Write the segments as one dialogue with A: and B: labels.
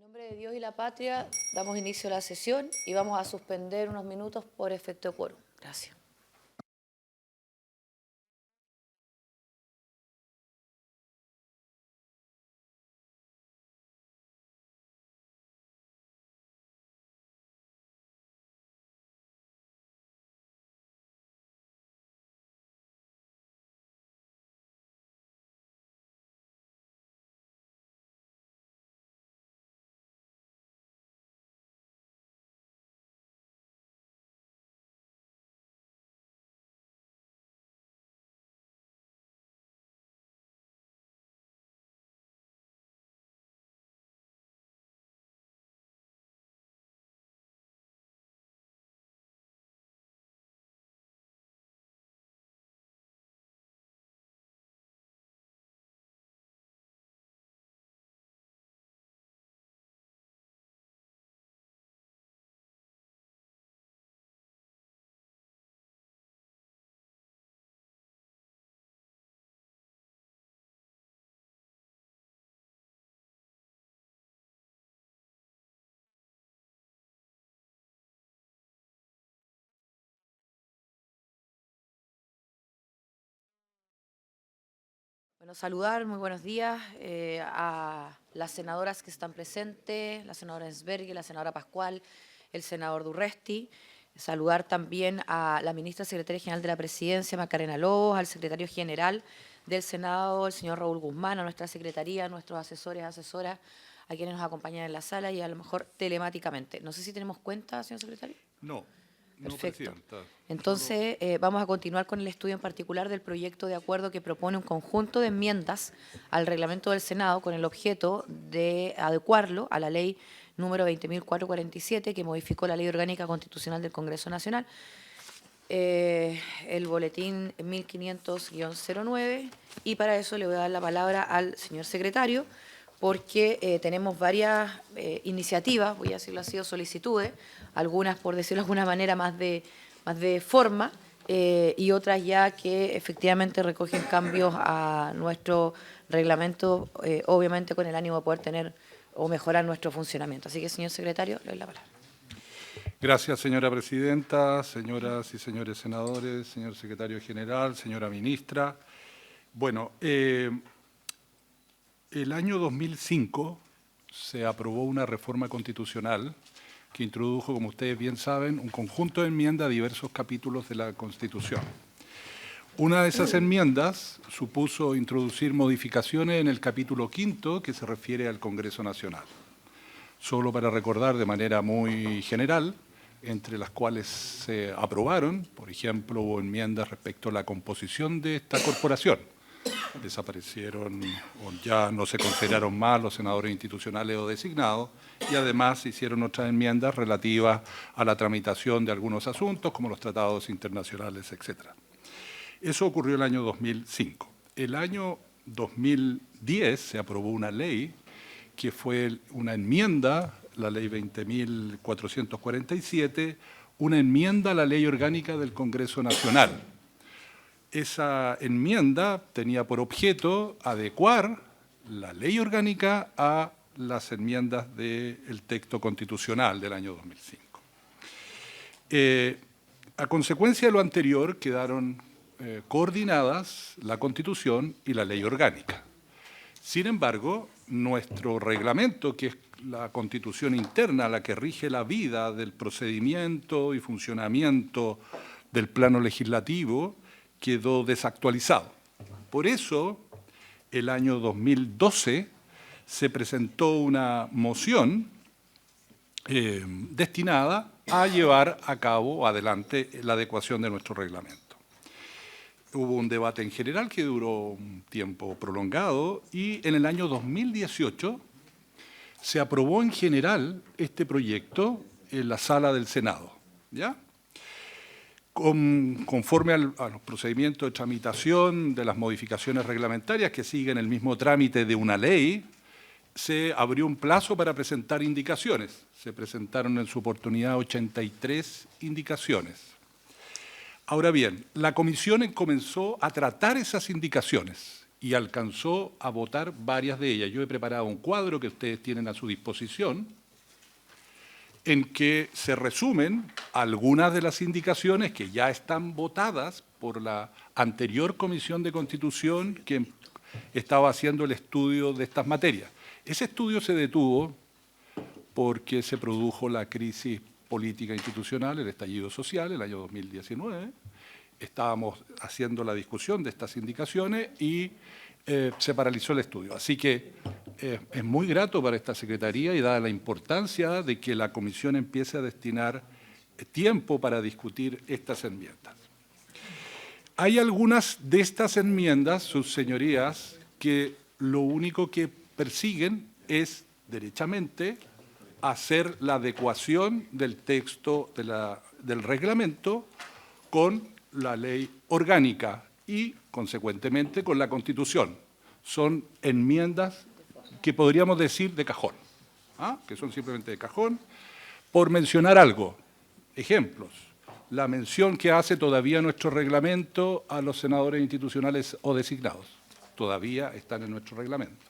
A: nombre de Dios y la patria, damos inicio a la sesión y vamos a suspender unos minutos por efecto de quórum. Gracias. Bueno, saludar, muy buenos días a las senadoras que están presentes, la senadora Ensberger, la senadora Pascual, el senador Durresti. Saludar también a la ministra secretaria general de la Presidencia, Macarena Lobos, al secretario general del Senado, el señor Raúl Guzmán, a nuestra secretaría, a nuestros asesores, asesoras, a quienes nos acompañan en la sala y a lo mejor telemáticamente. No sé si tenemos cuenta, señor secretario.
B: No,
A: Perfecto.
B: Presidenta.
A: Entonces, vamos a continuar con el estudio en particular del proyecto de acuerdo que propone un conjunto de enmiendas al reglamento del Senado con el objeto de adecuarlo a la ley número 20.447 que modificó la Ley Orgánica Constitucional del Congreso Nacional, el boletín 1500-09, y para eso le voy a dar la palabra al señor secretario, porque tenemos varias iniciativas, voy a decirlo así, o solicitudes, algunas, por decirlo de alguna manera, más de forma, y otras ya que efectivamente recogen cambios a nuestro reglamento, obviamente con el ánimo de poder tener o mejorar nuestro funcionamiento. Así que, señor secretario, le doy la palabra.
B: Gracias, señora presidenta, señoras y señores senadores, señor secretario general, señora ministra. Bueno, el año 2005 se aprobó una reforma constitucional que introdujo, como ustedes bien saben, un conjunto de enmiendas a diversos capítulos de la Constitución. Una de esas enmiendas supuso introducir modificaciones en el capítulo 5, que se refiere al Congreso Nacional. Solo para recordar de manera muy general, entre las cuales se aprobaron, por ejemplo, hubo enmiendas respecto a la composición de esta corporación. Desaparecieron o ya no se consideraron más los senadores institucionales o designados, y además se hicieron otras enmiendas relativas a la tramitación de algunos asuntos, como los tratados internacionales, etc. Eso ocurrió el año 2005. El año 2010 se aprobó una ley que fue una enmienda, la ley 20.447, una enmienda a la ley orgánica del Congreso Nacional. Esa enmienda tenía por objeto adecuar la ley orgánica a las enmiendas del texto constitucional del año 2005. A consecuencia de lo anterior, quedaron coordinadas la Constitución y la ley orgánica. Sin embargo, nuestro reglamento, que es la Constitución interna, la que rige la vida del procedimiento y funcionamiento del plano legislativo, quedó desactualizado. Por eso, el año 2012 se presentó una moción destinada a llevar a cabo adelante la adecuación de nuestro reglamento. Hubo un debate en general que duró un tiempo prolongado y en el año 2018 se aprobó en general este proyecto en la sala del Senado, ¿ya? Conforme a los procedimientos de tramitación de las modificaciones reglamentarias que siguen el mismo trámite de una ley, se abrió un plazo para presentar indicaciones. Se presentaron en su oportunidad 83 indicaciones. Ahora bien, la comisión comenzó a tratar esas indicaciones y alcanzó a votar varias de ellas. Yo he preparado un cuadro que ustedes tienen a su disposición, en que se resumen algunas de las indicaciones que ya están votadas por la anterior Comisión de Constitución que estaba haciendo el estudio de estas materias. Ese estudio se detuvo porque se produjo la crisis política institucional, el estallido social, el año 2019. Estábamos haciendo la discusión de estas indicaciones y se paralizó el estudio. Así que es muy grato para esta Secretaría y dada la importancia de que la Comisión empiece a destinar tiempo para discutir estas enmiendas. Hay algunas de estas enmiendas, sus señorías, que lo único que persiguen es, derechamente, hacer la adecuación del texto del reglamento con la ley orgánica y, consecuentemente, con la Constitución. Son enmiendas que podríamos decir de cajón, que son simplemente de cajón. Por mencionar algo, ejemplos, la mención que hace todavía nuestro reglamento a los senadores institucionales o designados, todavía están en nuestro reglamento.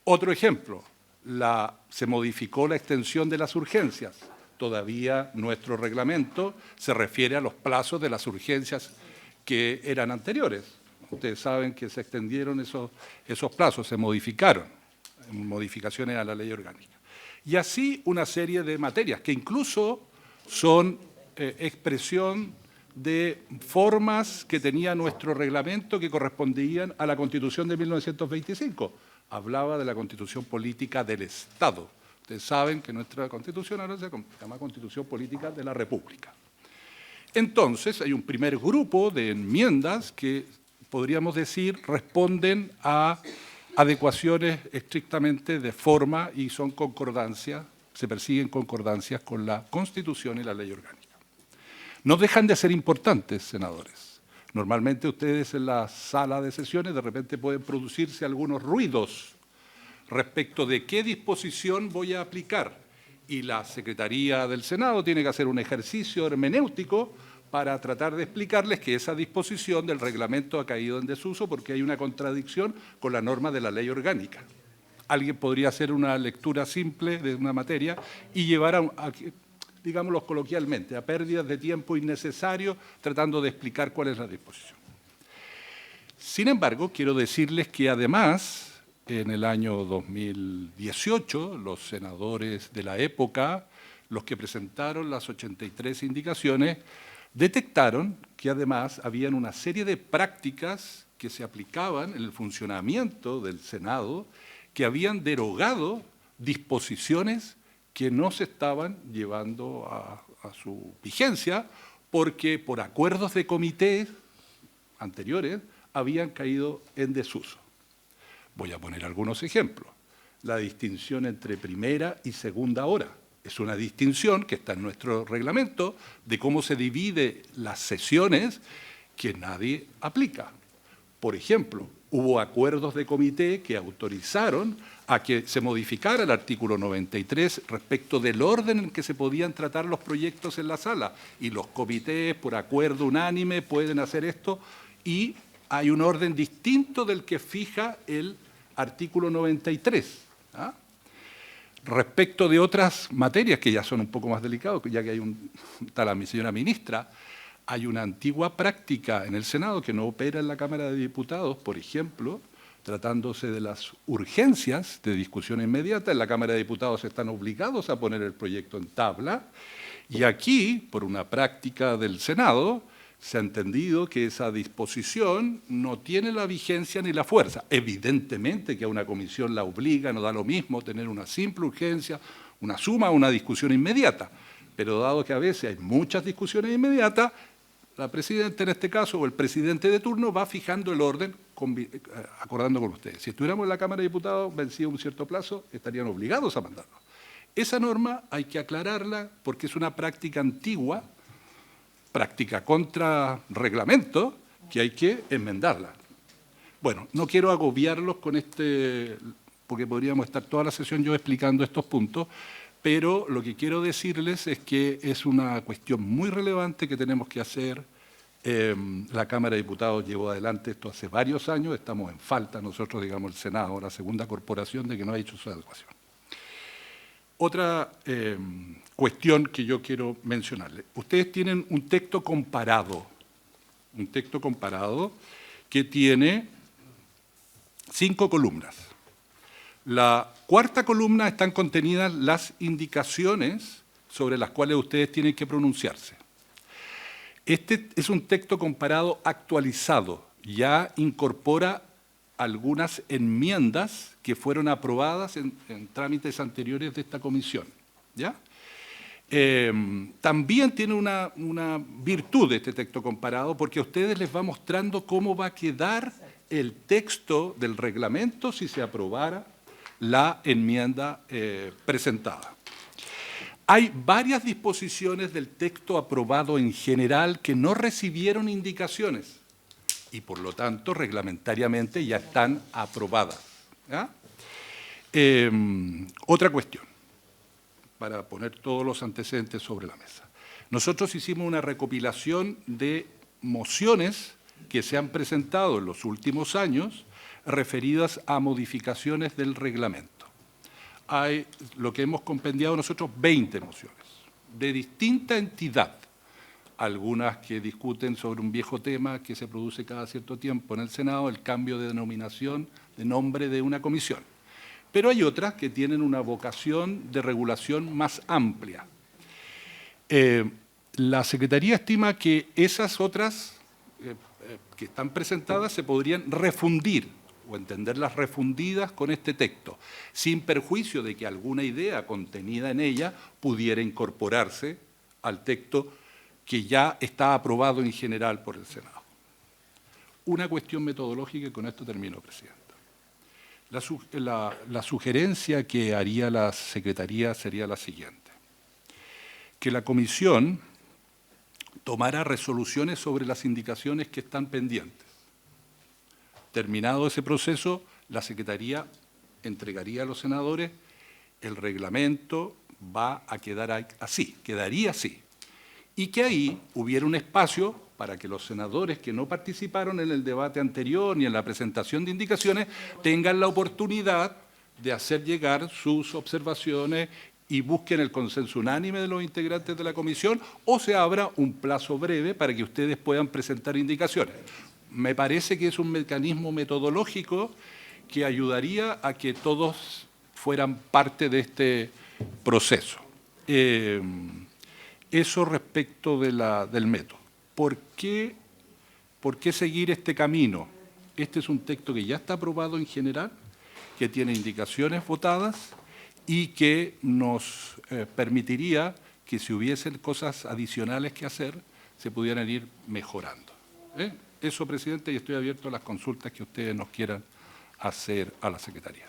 B: Otro ejemplo, se modificó la extensión de las urgencias, todavía nuestro reglamento se refiere a los plazos de las urgencias que eran anteriores. Ustedes saben que se extendieron esos plazos, se modificaron, modificaciones a la ley orgánica. Y así una serie de materias que incluso son expresión de formas que tenía nuestro reglamento que correspondían a la Constitución de 1925. Hablaba de la Constitución Política del Estado. Ustedes saben que nuestra Constitución ahora se llama Constitución Política de la República. Entonces, hay un primer grupo de enmiendas que, podríamos decir, responden a adecuaciones estrictamente de forma y son concordancias, se persiguen concordancias con la Constitución y la ley orgánica. No dejan de ser importantes, senadores. Normalmente ustedes en la sala de sesiones de repente pueden producirse algunos ruidos respecto de qué disposición voy a aplicar. Y la Secretaría del Senado tiene que hacer un ejercicio hermenéutico para tratar de explicarles que esa disposición del reglamento ha caído en desuso porque hay una contradicción con la norma de la ley orgánica. Alguien podría hacer una lectura simple de una materia y llevar a digámoslo coloquialmente, a pérdidas de tiempo innecesarios tratando de explicar cuál es la disposición. Sin embargo, quiero decirles que además, en el año 2018, los senadores de la época, los que presentaron las 83 indicaciones, detectaron que además habían una serie de prácticas que se aplicaban en el funcionamiento del Senado que habían derogado disposiciones que no se estaban llevando a su vigencia porque por acuerdos de comités anteriores habían caído en desuso. Voy a poner algunos ejemplos. La distinción entre primera y segunda hora. Es una distinción que está en nuestro reglamento de cómo se dividen las sesiones que nadie aplica. Por ejemplo, hubo acuerdos de comité que autorizaron a que se modificara el artículo 93 respecto del orden en que se podían tratar los proyectos en la sala. Y los comités, por acuerdo unánime, pueden hacer esto y hay un orden distinto del que fija el artículo 93. Respecto de otras materias que ya son un poco más delicadas, ya que está la señora ministra, hay una antigua práctica en el Senado que no opera en la Cámara de Diputados, por ejemplo, tratándose de las urgencias de discusión inmediata. En la Cámara de Diputados están obligados a poner el proyecto en tabla y aquí, por una práctica del Senado, se ha entendido que esa disposición no tiene la vigencia ni la fuerza. Evidentemente que a una comisión la obliga, no da lo mismo tener una simple urgencia, una suma o una discusión inmediata. Pero dado que a veces hay muchas discusiones inmediatas, la presidenta en este caso o el presidente de turno va fijando el orden acordando con ustedes. Si estuviéramos en la Cámara de Diputados, vencido un cierto plazo, estarían obligados a mandarlo. Esa norma hay que aclararla porque es una práctica antigua, práctica contra reglamento, que hay que enmendarla. Bueno, no quiero agobiarlos con porque podríamos estar toda la sesión yo explicando estos puntos, pero lo que quiero decirles es que es una cuestión muy relevante que tenemos que hacer La Cámara de Diputados llevó adelante esto hace varios años, estamos en falta nosotros, digamos, el Senado, la segunda corporación, de que no ha hecho su adecuación. Otra cuestión que yo quiero mencionarle. Ustedes tienen un texto comparado que tiene 5 columnas. La cuarta columna están contenidas las indicaciones sobre las cuales ustedes tienen que pronunciarse. Este es un texto comparado actualizado, ya incorpora algunas enmiendas que fueron aprobadas en trámites anteriores de esta comisión, ¿ya? También tiene una virtud este texto comparado, porque a ustedes les va mostrando cómo va a quedar el texto del reglamento si se aprobara la enmienda presentada. Hay varias disposiciones del texto aprobado en general que no recibieron indicaciones y, por lo tanto, reglamentariamente ya están aprobadas, ¿ya? Otra cuestión, para poner todos los antecedentes sobre la mesa. Nosotros hicimos una recopilación de mociones que se han presentado en los últimos años referidas a modificaciones del reglamento. Hay, lo que hemos compendiado nosotros, 20 mociones de distinta entidad, algunas que discuten sobre un viejo tema que se produce cada cierto tiempo en el Senado, el cambio de denominación de nombre de una comisión. Pero hay otras que tienen una vocación de regulación más amplia. La Secretaría estima que esas otras que están presentadas se podrían refundir o entenderlas refundidas con este texto, sin perjuicio de que alguna idea contenida en ella pudiera incorporarse al texto que ya está aprobado en general por el Senado. Una cuestión metodológica, y con esto termino, Presidenta. La sugerencia que haría la Secretaría sería la siguiente: que la Comisión tomara resoluciones sobre las indicaciones que están pendientes. Terminado ese proceso, la Secretaría entregaría a los senadores el reglamento, va a quedar así, quedaría así. Y que ahí hubiera un espacio para que los senadores que no participaron en el debate anterior ni en la presentación de indicaciones tengan la oportunidad de hacer llegar sus observaciones y busquen el consenso unánime de los integrantes de la comisión, o se abra un plazo breve para que ustedes puedan presentar indicaciones. Me parece que es un mecanismo metodológico que ayudaría a que todos fueran parte de este proceso. Eso respecto del método. ¿Por qué seguir este camino? Este es un texto que ya está aprobado en general, que tiene indicaciones votadas y que nos permitiría que si hubiesen cosas adicionales que hacer, se pudieran ir mejorando. Eso, Presidente, y estoy abierto a las consultas que ustedes nos quieran hacer a la Secretaría.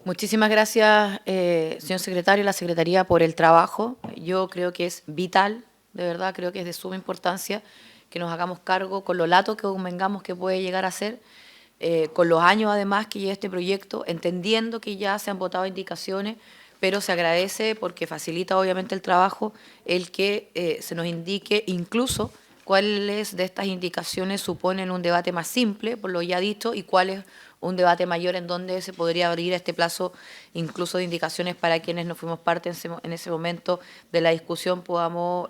A: Muchísimas gracias, señor secretario, la Secretaría, por el trabajo. Yo creo que es vital, de verdad, creo que es de suma importancia que nos hagamos cargo con lo lato que convengamos que puede llegar a ser, con los años además que lleva este proyecto, entendiendo que ya se han votado indicaciones, pero se agradece porque facilita obviamente el trabajo el que se nos indique incluso cuáles de estas indicaciones suponen un debate más simple, por lo ya dicho, y cuál es un debate mayor en donde se podría abrir este plazo incluso de indicaciones para quienes no fuimos parte en ese momento de la discusión, podamos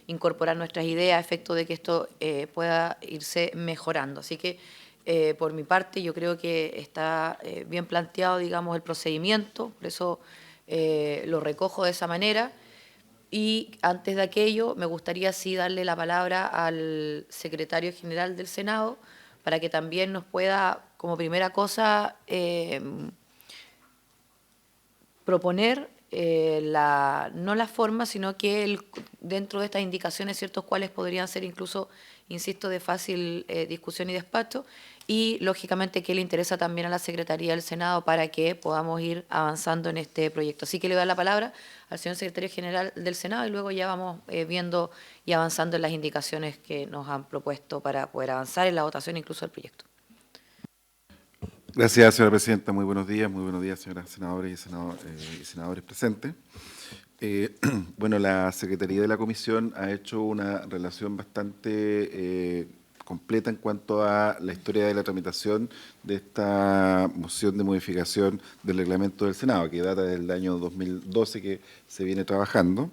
A: incorporar nuestras ideas a efecto de que esto pueda irse mejorando. Así que, por mi parte, yo creo que está bien planteado, digamos, el procedimiento, por eso lo recojo de esa manera. Y antes de aquello, me gustaría sí darle la palabra al secretario general del Senado para que también nos pueda, como primera cosa, proponer no la forma, sino que dentro de estas indicaciones, ciertos cuáles podrían ser incluso, insisto, de fácil discusión y despacho, y lógicamente que le interesa también a la Secretaría del Senado para que podamos ir avanzando en este proyecto. Así que le doy la palabra al señor secretario general del Senado y luego ya vamos viendo y avanzando en las indicaciones que nos han propuesto para poder avanzar en la votación incluso del proyecto.
C: Gracias, señora presidenta. Muy buenos días, señoras senadoras y senadores presentes. Bueno, la Secretaría de la Comisión ha hecho una relación bastante completa en cuanto a la historia de la tramitación de esta moción de modificación del reglamento del Senado, que data del año 2012 que se viene trabajando.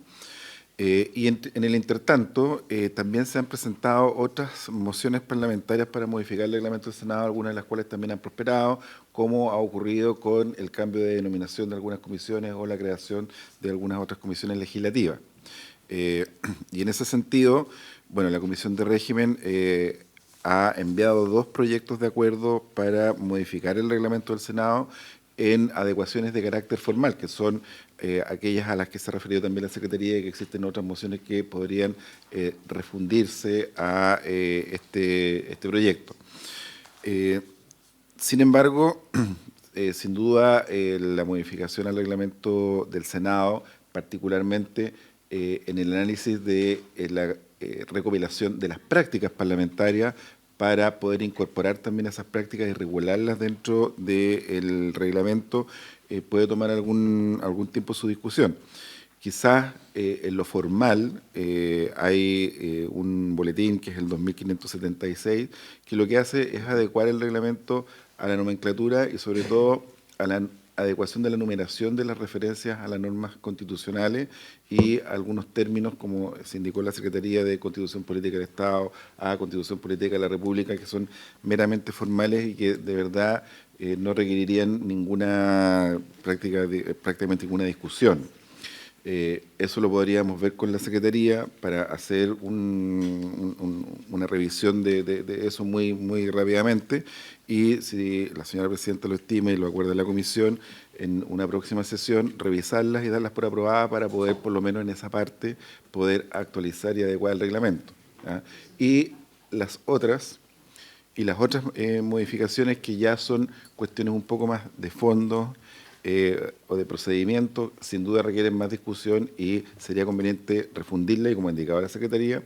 C: Y en el intertanto, también se han presentado otras mociones parlamentarias para modificar el reglamento del Senado, algunas de las cuales también han prosperado, como ha ocurrido con el cambio de denominación de algunas comisiones o la creación de algunas otras comisiones legislativas. Y en ese sentido, bueno, la Comisión de Régimen ha enviado 2 proyectos de acuerdo para modificar el reglamento del Senado en adecuaciones de carácter formal, que son aquellas a las que se ha referido también la Secretaría, y que existen otras mociones que podrían refundirse a este proyecto. Sin embargo, sin duda, la modificación al reglamento del Senado, particularmente en el análisis de la recopilación de las prácticas parlamentarias, para poder incorporar también esas prácticas y regularlas dentro del reglamento, puede tomar algún tiempo su discusión. Quizás en lo formal hay un boletín que es el 2576, que lo que hace es adecuar el reglamento a la nomenclatura y sobre todo a la adecuación de la numeración de las referencias a las normas constitucionales y algunos términos, como se indicó en la Secretaría de Constitución Política del Estado, a Constitución Política de la República, que son meramente formales y que de verdad no requerirían prácticamente ninguna discusión. Eso lo podríamos ver con la Secretaría para hacer una revisión de eso muy rápidamente, y si la señora Presidenta lo estima y lo acuerda la Comisión, en una próxima sesión revisarlas y darlas por aprobadas para poder, por lo menos en esa parte, poder actualizar y adecuar el reglamento, ¿ya? Y las otras modificaciones que ya son cuestiones un poco más de fondo o de procedimiento, sin duda requieren más discusión y sería conveniente refundirla y, como indicaba la Secretaría,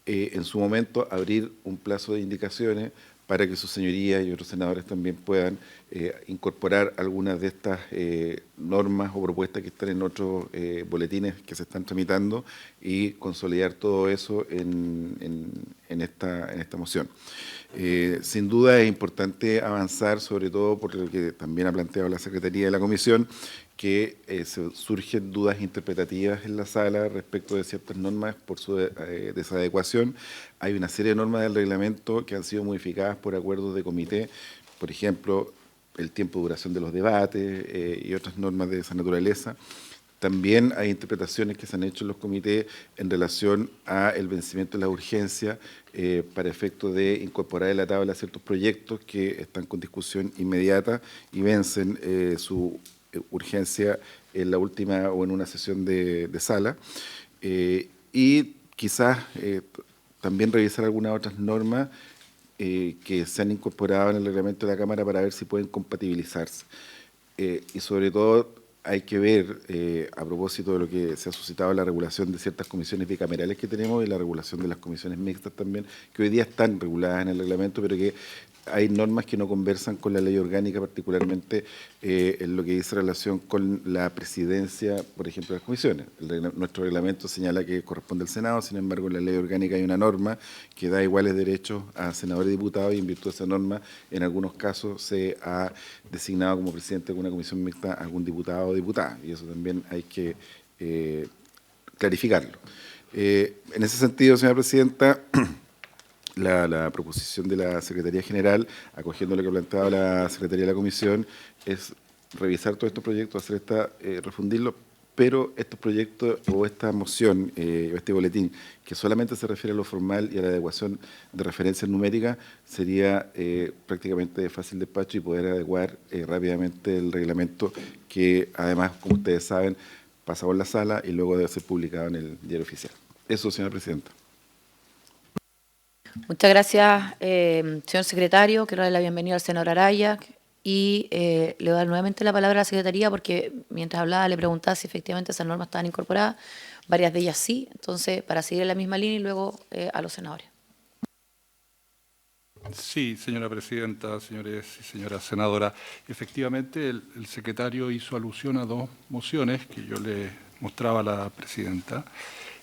C: en su momento abrir un plazo de indicaciones para que sus señorías y otros senadores también puedan incorporar algunas de estas normas o propuestas que están en otros boletines que se están tramitando y consolidar todo eso en esta moción. Sin duda es importante avanzar, sobre todo por lo que también ha planteado la Secretaría de la Comisión, que surgen dudas interpretativas en la sala respecto de ciertas normas por su desadecuación. Hay una serie de normas del reglamento que han sido modificadas por acuerdos de comité, por ejemplo, el tiempo de duración de los debates y otras normas de esa naturaleza. También hay interpretaciones que se han hecho en los comités en relación a el vencimiento de la urgencia para efecto de incorporar en la tabla ciertos proyectos que están con discusión inmediata y vencen su urgencia en la última o en una sesión de sala. Y quizás también revisar algunas otras normas que se han incorporado en el reglamento de la Cámara para ver si pueden compatibilizarse. Y sobre todo hay que ver, a propósito de lo que se ha suscitado, la regulación de ciertas comisiones bicamerales que tenemos y la regulación de las comisiones mixtas también, que hoy día están reguladas en el reglamento, pero que hay normas que no conversan con la ley orgánica, particularmente en lo que dice relación con la presidencia, por ejemplo, de las comisiones. Nuestro reglamento señala que corresponde al Senado, sin embargo, en la ley orgánica hay una norma que da iguales derechos a senadores y diputados, y en virtud de esa norma, en algunos casos se ha designado como presidente de alguna comisión mixta a algún diputado o diputada, y eso también hay que clarificarlo. En ese sentido, señora Presidenta, la proposición de la Secretaría General, acogiendo lo que planteaba la Secretaría de la Comisión, es revisar todos estos proyectos, refundirlos, pero estos proyectos o esta moción o este boletín que solamente se refiere a lo formal y a la adecuación de referencias numéricas, sería prácticamente de fácil despacho y poder adecuar rápidamente el reglamento, que además, como ustedes saben, pasa por la sala y luego debe ser publicado en el Diario Oficial. Eso, señora Presidenta.
A: Muchas gracias, señor secretario. Quiero darle la bienvenida al senador Araya y le voy a dar nuevamente la palabra a la Secretaría, porque mientras hablaba le preguntaba si efectivamente esas normas estaban incorporadas. Varias de ellas sí, entonces para seguir en la misma línea y luego a los senadores.
B: Sí, señora Presidenta, señores y señora senadora. Efectivamente, el secretario hizo alusión a 2 mociones que yo le mostraba la presidenta,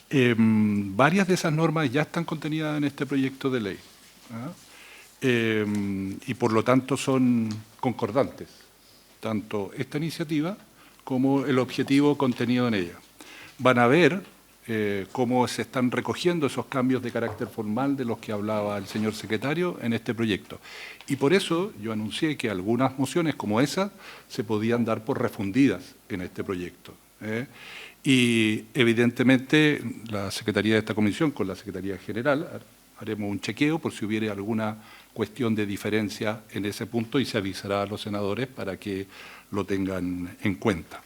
B: varias de esas normas ya están contenidas en este proyecto de ley, ¿ah? Y por lo tanto son concordantes, tanto esta iniciativa como el objetivo contenido en ella. Van a ver cómo se están recogiendo esos cambios de carácter formal de los que hablaba el señor secretario en este proyecto. Y por eso yo anuncié que algunas mociones como esa se podían dar por refundidas en este proyecto. Y evidentemente la Secretaría de esta comisión con la Secretaría General haremos un chequeo por si hubiera alguna cuestión de diferencia en ese punto y se avisará a los senadores para que lo tengan en cuenta.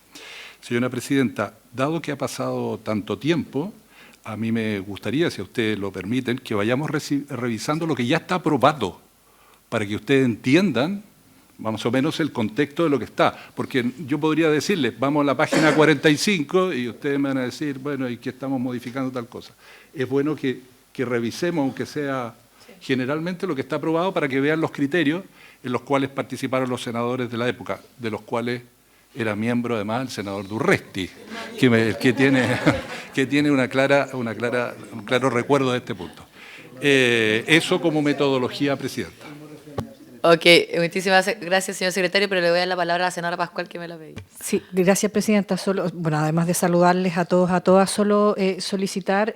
B: Señora Presidenta, dado que ha pasado tanto tiempo, a mí me gustaría, si a ustedes lo permiten, que vayamos revisando lo que ya está aprobado para que ustedes entiendan más o menos el contexto de lo que está. Porque yo podría decirles, vamos a la página 45 y ustedes me van a decir, bueno, ¿y qué estamos modificando tal cosa? Es bueno que revisemos, aunque sea generalmente, lo que está aprobado para que vean los criterios en los cuales participaron los senadores de la época, de los cuales era miembro además el senador Durresti, que tiene un claro recuerdo de este punto. Eso como metodología, Presidenta.
A: Ok, muchísimas gracias, señor secretario, pero le voy a dar la palabra a la senadora Pascual, que me la pedí.
D: Sí, gracias, Presidenta. Bueno, además de saludarles a todos, a todas, solo solicitar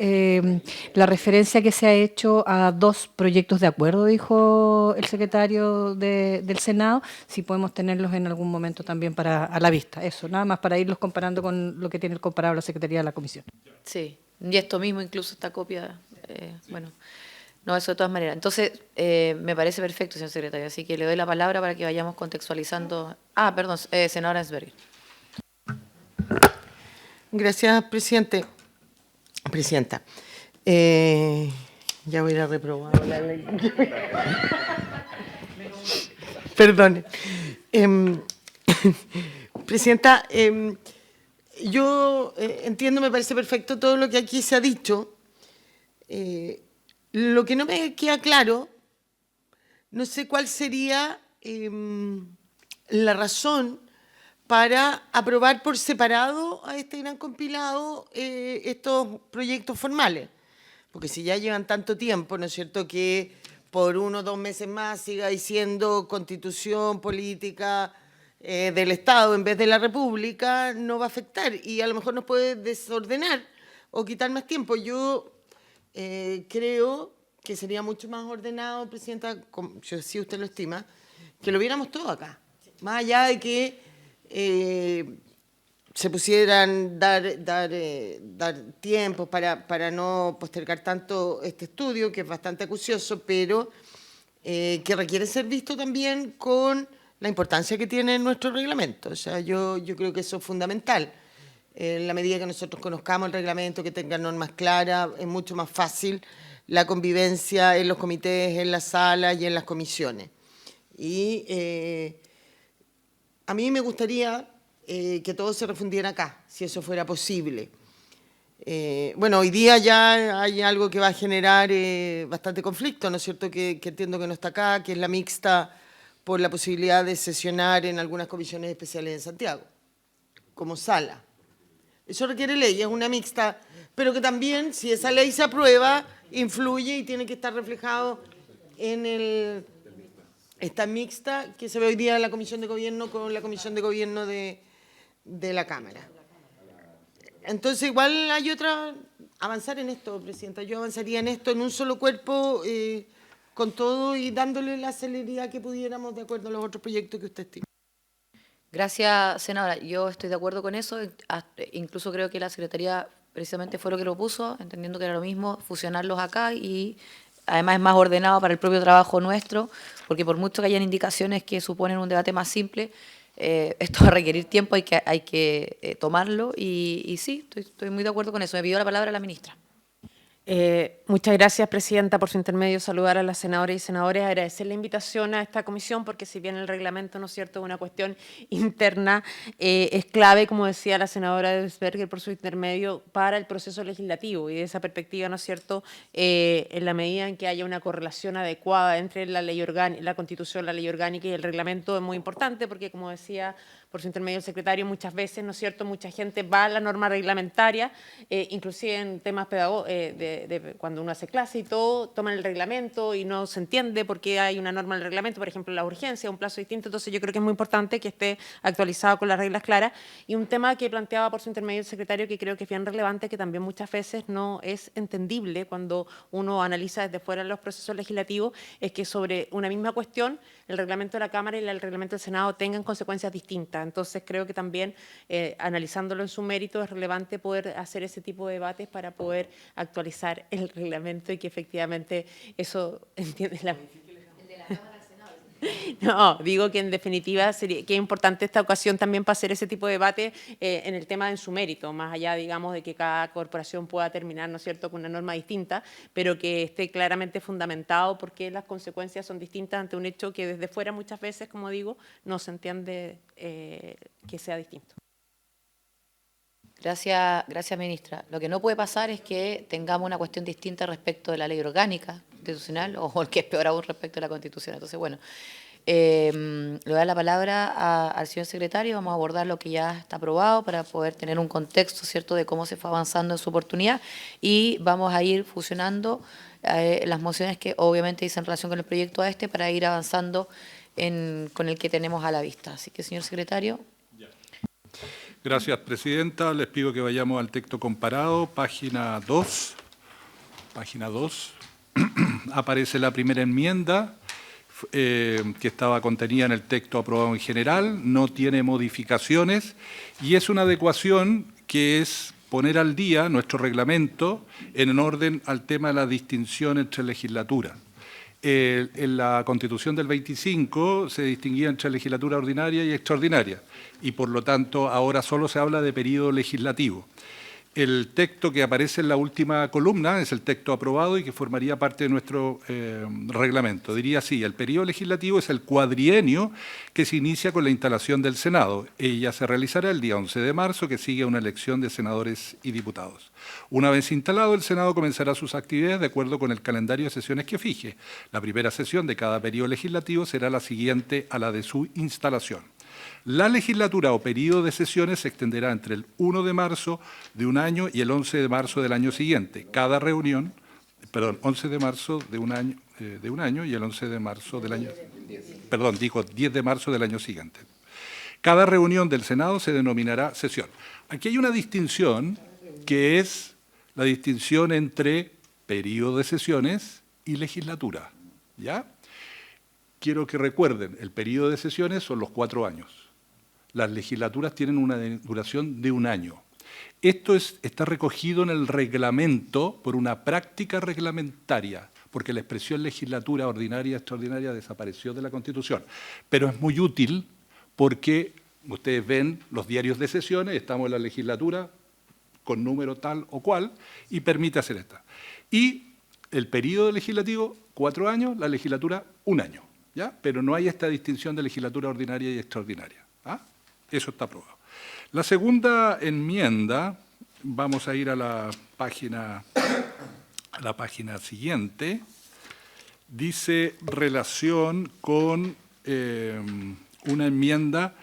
D: la referencia que se ha hecho a 2 proyectos de acuerdo, dijo el secretario del Senado, si podemos tenerlos en algún momento también a la vista. Eso, nada más para irlos comparando con lo que tiene el comparable la Secretaría de la Comisión.
A: Sí, y esto mismo, incluso esta copia, bueno... No, eso de todas maneras. Entonces, me parece perfecto, señor secretario, así que le doy la palabra para que vayamos contextualizando. Perdón, senadora Ensberger.
E: Gracias, presidenta. Ya voy a ir a reprobar la ley. Perdone. Presidenta, yo entiendo, me parece perfecto todo lo que aquí se ha dicho. Lo que no me queda claro, no sé cuál sería la razón para aprobar por separado a este gran compilado estos proyectos formales. Porque si ya llevan tanto tiempo, ¿no es cierto?, que por 1 o 2 meses más siga diciendo Constitución, política del Estado en vez de la República, no va a afectar y a lo mejor nos puede desordenar o quitar más tiempo. Yo creo que sería mucho más ordenado, Presidenta, si usted lo estima, que lo viéramos todo acá. Más allá de que se pusieran dar tiempos para no postergar tanto este estudio, que es bastante acucioso, pero que requiere ser visto también con la importancia que tiene nuestro reglamento. O sea, yo creo que eso es fundamental. En la medida que nosotros conozcamos el reglamento, que tenga normas claras, es mucho más fácil la convivencia en los comités, en las salas y en las comisiones. Y a mí me gustaría que todo se refundiera acá, si eso fuera posible. Bueno, hoy día ya hay algo que va a generar bastante conflicto, ¿no es cierto?, que entiendo que no está acá, que es la mixta por la posibilidad de sesionar en algunas comisiones especiales en Santiago, como sala. Eso requiere ley, es una mixta, pero que también, si esa ley se aprueba, influye y tiene que estar reflejado en esta mixta que se ve hoy día en la Comisión de Gobierno con la Comisión de Gobierno de la Cámara. Entonces, igual hay avanzar en esto, Presidenta. Yo avanzaría en esto en un solo cuerpo, con todo y dándole la celeridad que pudiéramos de acuerdo a los otros proyectos que usted estima.
A: Gracias, senadora. Yo estoy de acuerdo con eso. Incluso creo que la Secretaría precisamente fue lo que lo puso, entendiendo que era lo mismo fusionarlos acá y además es más ordenado para el propio trabajo nuestro, porque por mucho que hayan indicaciones que suponen un debate más simple, esto va a requerir tiempo, hay que tomarlo y sí, estoy muy de acuerdo con eso. Me pidió la palabra la ministra.
F: Muchas gracias, Presidenta, por su intermedio. Saludar a las senadoras y senadores, agradecer la invitación a esta comisión, porque si bien el reglamento, ¿no es cierto?, es una cuestión interna, es clave, como decía la senadora Ensberger, por su intermedio, para el proceso legislativo. Y de esa perspectiva, ¿no es cierto?, en la medida en que haya una correlación adecuada entre la ley orgánica, la Constitución, la ley orgánica y el reglamento, es muy importante, porque, como decía por su intermedio el secretario, muchas veces, ¿no es cierto?, mucha gente va a la norma reglamentaria, inclusive en temas cuando uno hace clase y todo, toman el reglamento y no se entiende por qué hay una norma en el reglamento, por ejemplo, la urgencia, un plazo distinto. Entonces yo creo que es muy importante que esté actualizado con las reglas claras. Y un tema que planteaba por su intermedio el secretario, que creo que es bien relevante, que también muchas veces no es entendible cuando uno analiza desde fuera los procesos legislativos, es que sobre una misma cuestión el reglamento de la Cámara y el reglamento del Senado tengan consecuencias distintas. Entonces creo que también analizándolo en su mérito es relevante poder hacer ese tipo de debates para poder actualizar el reglamento y que efectivamente eso entiende la... No, digo que en definitiva sería que es importante esta ocasión también para hacer ese tipo de debate en el tema en su mérito, más allá, digamos, de que cada corporación pueda terminar, ¿no es cierto?, con una norma distinta, pero que esté claramente fundamentado porque las consecuencias son distintas ante un hecho que desde fuera muchas veces, como digo, no se entiende que sea distinto.
A: Gracias, ministra. Lo que no puede pasar es que tengamos una cuestión distinta respecto de la ley orgánica constitucional o el que es peor aún respecto a la Constitución. Entonces, bueno, le voy a dar la palabra al señor secretario. Vamos a abordar lo que ya está aprobado para poder tener un contexto, ¿cierto?, de cómo se fue avanzando en su oportunidad y vamos a ir fusionando las mociones que obviamente dicen relación con el proyecto para ir avanzando con el que tenemos a la vista. Así que, señor secretario.
B: Gracias, presidenta. Les pido que vayamos al texto comparado, página 2. Página 2. Aparece la primera enmienda que estaba contenida en el texto aprobado en general, no tiene modificaciones y es una adecuación que es poner al día nuestro reglamento en orden al tema de la distinción entre legislaturas. En la Constitución del 25 se distinguía entre legislatura ordinaria y extraordinaria y por lo tanto ahora solo se habla de periodo legislativo. El texto que aparece en la última columna es el texto aprobado y que formaría parte de nuestro reglamento. Diría así, el periodo legislativo es el cuadrienio que se inicia con la instalación del Senado. Ella se realizará el día 11 de marzo, que sigue una elección de senadores y diputados. Una vez instalado, el Senado comenzará sus actividades de acuerdo con el calendario de sesiones que fije. La primera sesión de cada periodo legislativo será la siguiente a la de su instalación. La legislatura o periodo de sesiones se extenderá entre el 1 de marzo de un año y el 11 de marzo del año siguiente. Cada reunión, 11 de marzo de un año y el 11 de marzo del año, 10 de marzo del año siguiente. Cada reunión del Senado se denominará sesión. Aquí hay una distinción que es la distinción entre periodo de sesiones y legislatura, ¿ya? Quiero que recuerden, el periodo de sesiones son los 4 años. Las legislaturas tienen una duración de 1 año. Esto está recogido en el reglamento por una práctica reglamentaria, porque la expresión legislatura ordinaria y extraordinaria desapareció de la Constitución. Pero es muy útil porque ustedes ven los diarios de sesiones, estamos en la legislatura con número tal o cual, y permite hacer esta. Y el periodo legislativo, 4 años, la legislatura, 1 año. ¿Ya? Pero no hay esta distinción de legislatura ordinaria y extraordinaria. ¿Ah? Eso está aprobado. La segunda enmienda, vamos a ir a la página siguiente, dice relación con una enmienda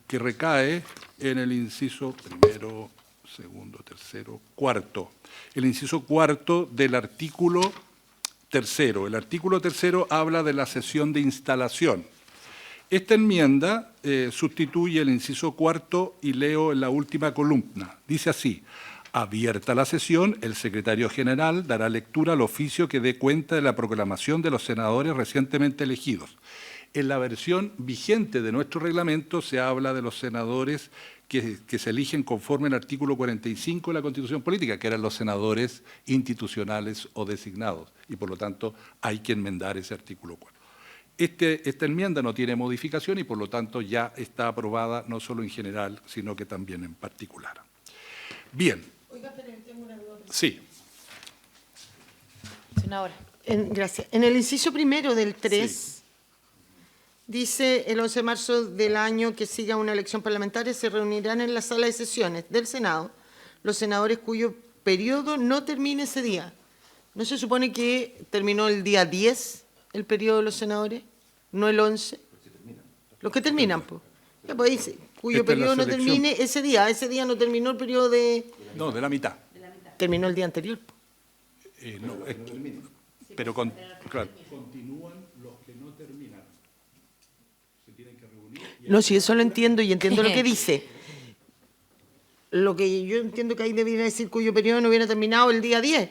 B: que recae en el inciso primero, segundo, tercero, cuarto. El inciso cuarto del artículo tercero. El artículo tercero habla de la sesión de instalación. Esta enmienda sustituye el inciso cuarto y leo en la última columna. Dice así: abierta la sesión, el secretario general dará lectura al oficio que dé cuenta de la proclamación de los senadores recientemente elegidos. En la versión vigente de nuestro reglamento se habla de los senadores que se eligen conforme al artículo 45 de la Constitución Política, que eran los senadores institucionales o designados, y por lo tanto hay que enmendar ese artículo 4. Esta enmienda no tiene modificación y por lo tanto ya está aprobada no solo en general, sino que también en particular. Bien.
E: Oiga, pero tengo una duda.
A: Sí. Senadora.
E: Gracias. En el inciso primero del 3,
B: Sí.
E: dice el 11 de marzo del año que siga una elección parlamentaria se reunirán en la sala de sesiones del Senado los senadores cuyo periodo no termine ese día. ¿No se supone que terminó el día 10 el periodo de los senadores? ¿No el 11? Los que terminan, pues. Ya, pues dice, cuyo
B: Esta es la
E: periodo no
B: selección.
E: termine ese día no terminó el periodo de...
B: No, de la mitad.
E: Terminó el día anterior.
B: No, pero claro. Continúan los que no terminan. Se tienen que reunir.
E: No, si eso lo entiendo y entiendo lo que dice. Lo que yo entiendo que ahí debería decir cuyo periodo no hubiera terminado el día 10.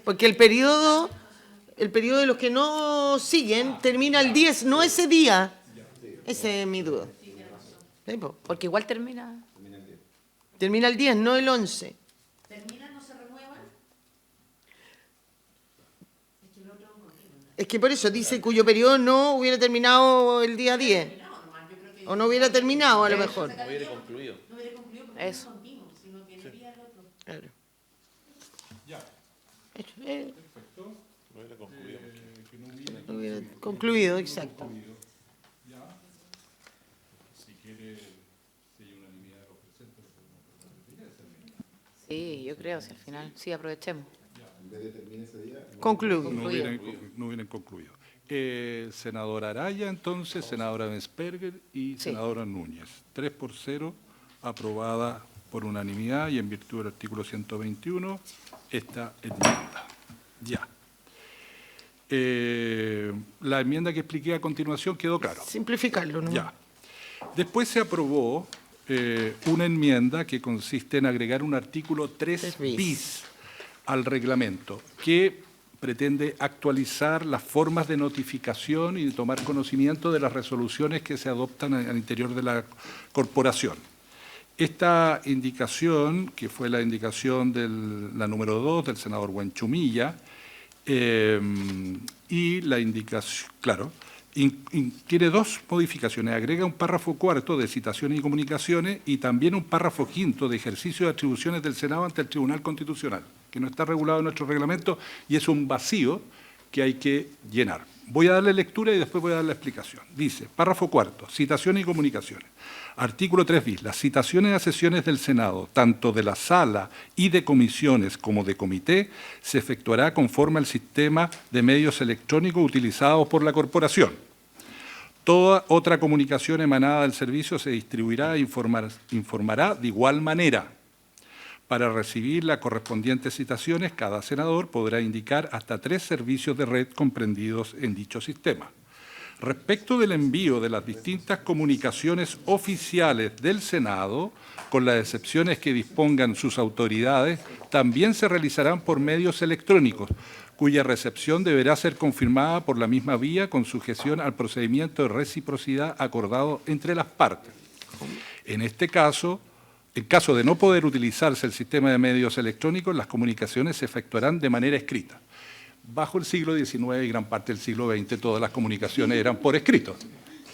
E: Porque el periodo de los que no siguen termina el 10, no ese día. Esa es mi duda. ¿Sí, po?
A: Porque igual termina.
E: Termina el 10, no el 11. Es que por eso dice cuyo periodo no hubiera terminado el día 10. O no hubiera terminado a lo mejor.
A: Eso.
E: Claro. No hubiera concluido, exacto.
A: Sí, yo creo, si al final, sí, aprovechemos.
E: Concluyo.
B: No hubieran concluido. Senadora Araya, entonces, senadora Mensperger y
A: Sí.
B: senadora Núñez. 3-0, aprobada por unanimidad y en virtud del artículo 121, esta enmienda. Ya. La enmienda que expliqué a continuación quedó claro.
E: Simplificarlo, ¿no?
B: Ya. Después se aprobó una enmienda que consiste en agregar un artículo 3 bis al reglamento, que pretende actualizar las formas de notificación y de tomar conocimiento de las resoluciones que se adoptan al interior de la corporación. Esta indicación, que fue la indicación de la número 2 del senador Huenchumilla, y la indicación, claro, tiene dos modificaciones. Agrega un párrafo cuarto de citaciones y comunicaciones y también un párrafo quinto de ejercicio de atribuciones del Senado ante el Tribunal Constitucional, que no está regulado en nuestro reglamento y es un vacío que hay que llenar. Voy a darle lectura y después voy a dar la explicación. Dice, párrafo cuarto, citaciones y comunicaciones. Artículo 3 bis. Las citaciones a sesiones del Senado, tanto de la sala y de comisiones como de comité, se efectuará conforme al sistema de medios electrónicos utilizados por la corporación. Toda otra comunicación emanada del servicio se distribuirá e informará de igual manera. Para recibir las correspondientes citaciones, cada senador podrá indicar hasta 3 servicios de red comprendidos en dicho sistema. Respecto del envío de las distintas comunicaciones oficiales del Senado, con las excepciones que dispongan sus autoridades, también se realizarán por medios electrónicos, cuya recepción deberá ser confirmada por la misma vía con sujeción al procedimiento de reciprocidad acordado entre las partes. En este caso, en caso de no poder utilizarse el sistema de medios electrónicos, las comunicaciones se efectuarán de manera escrita. Bajo el siglo XIX y gran parte del siglo XX, todas las comunicaciones eran por escrito.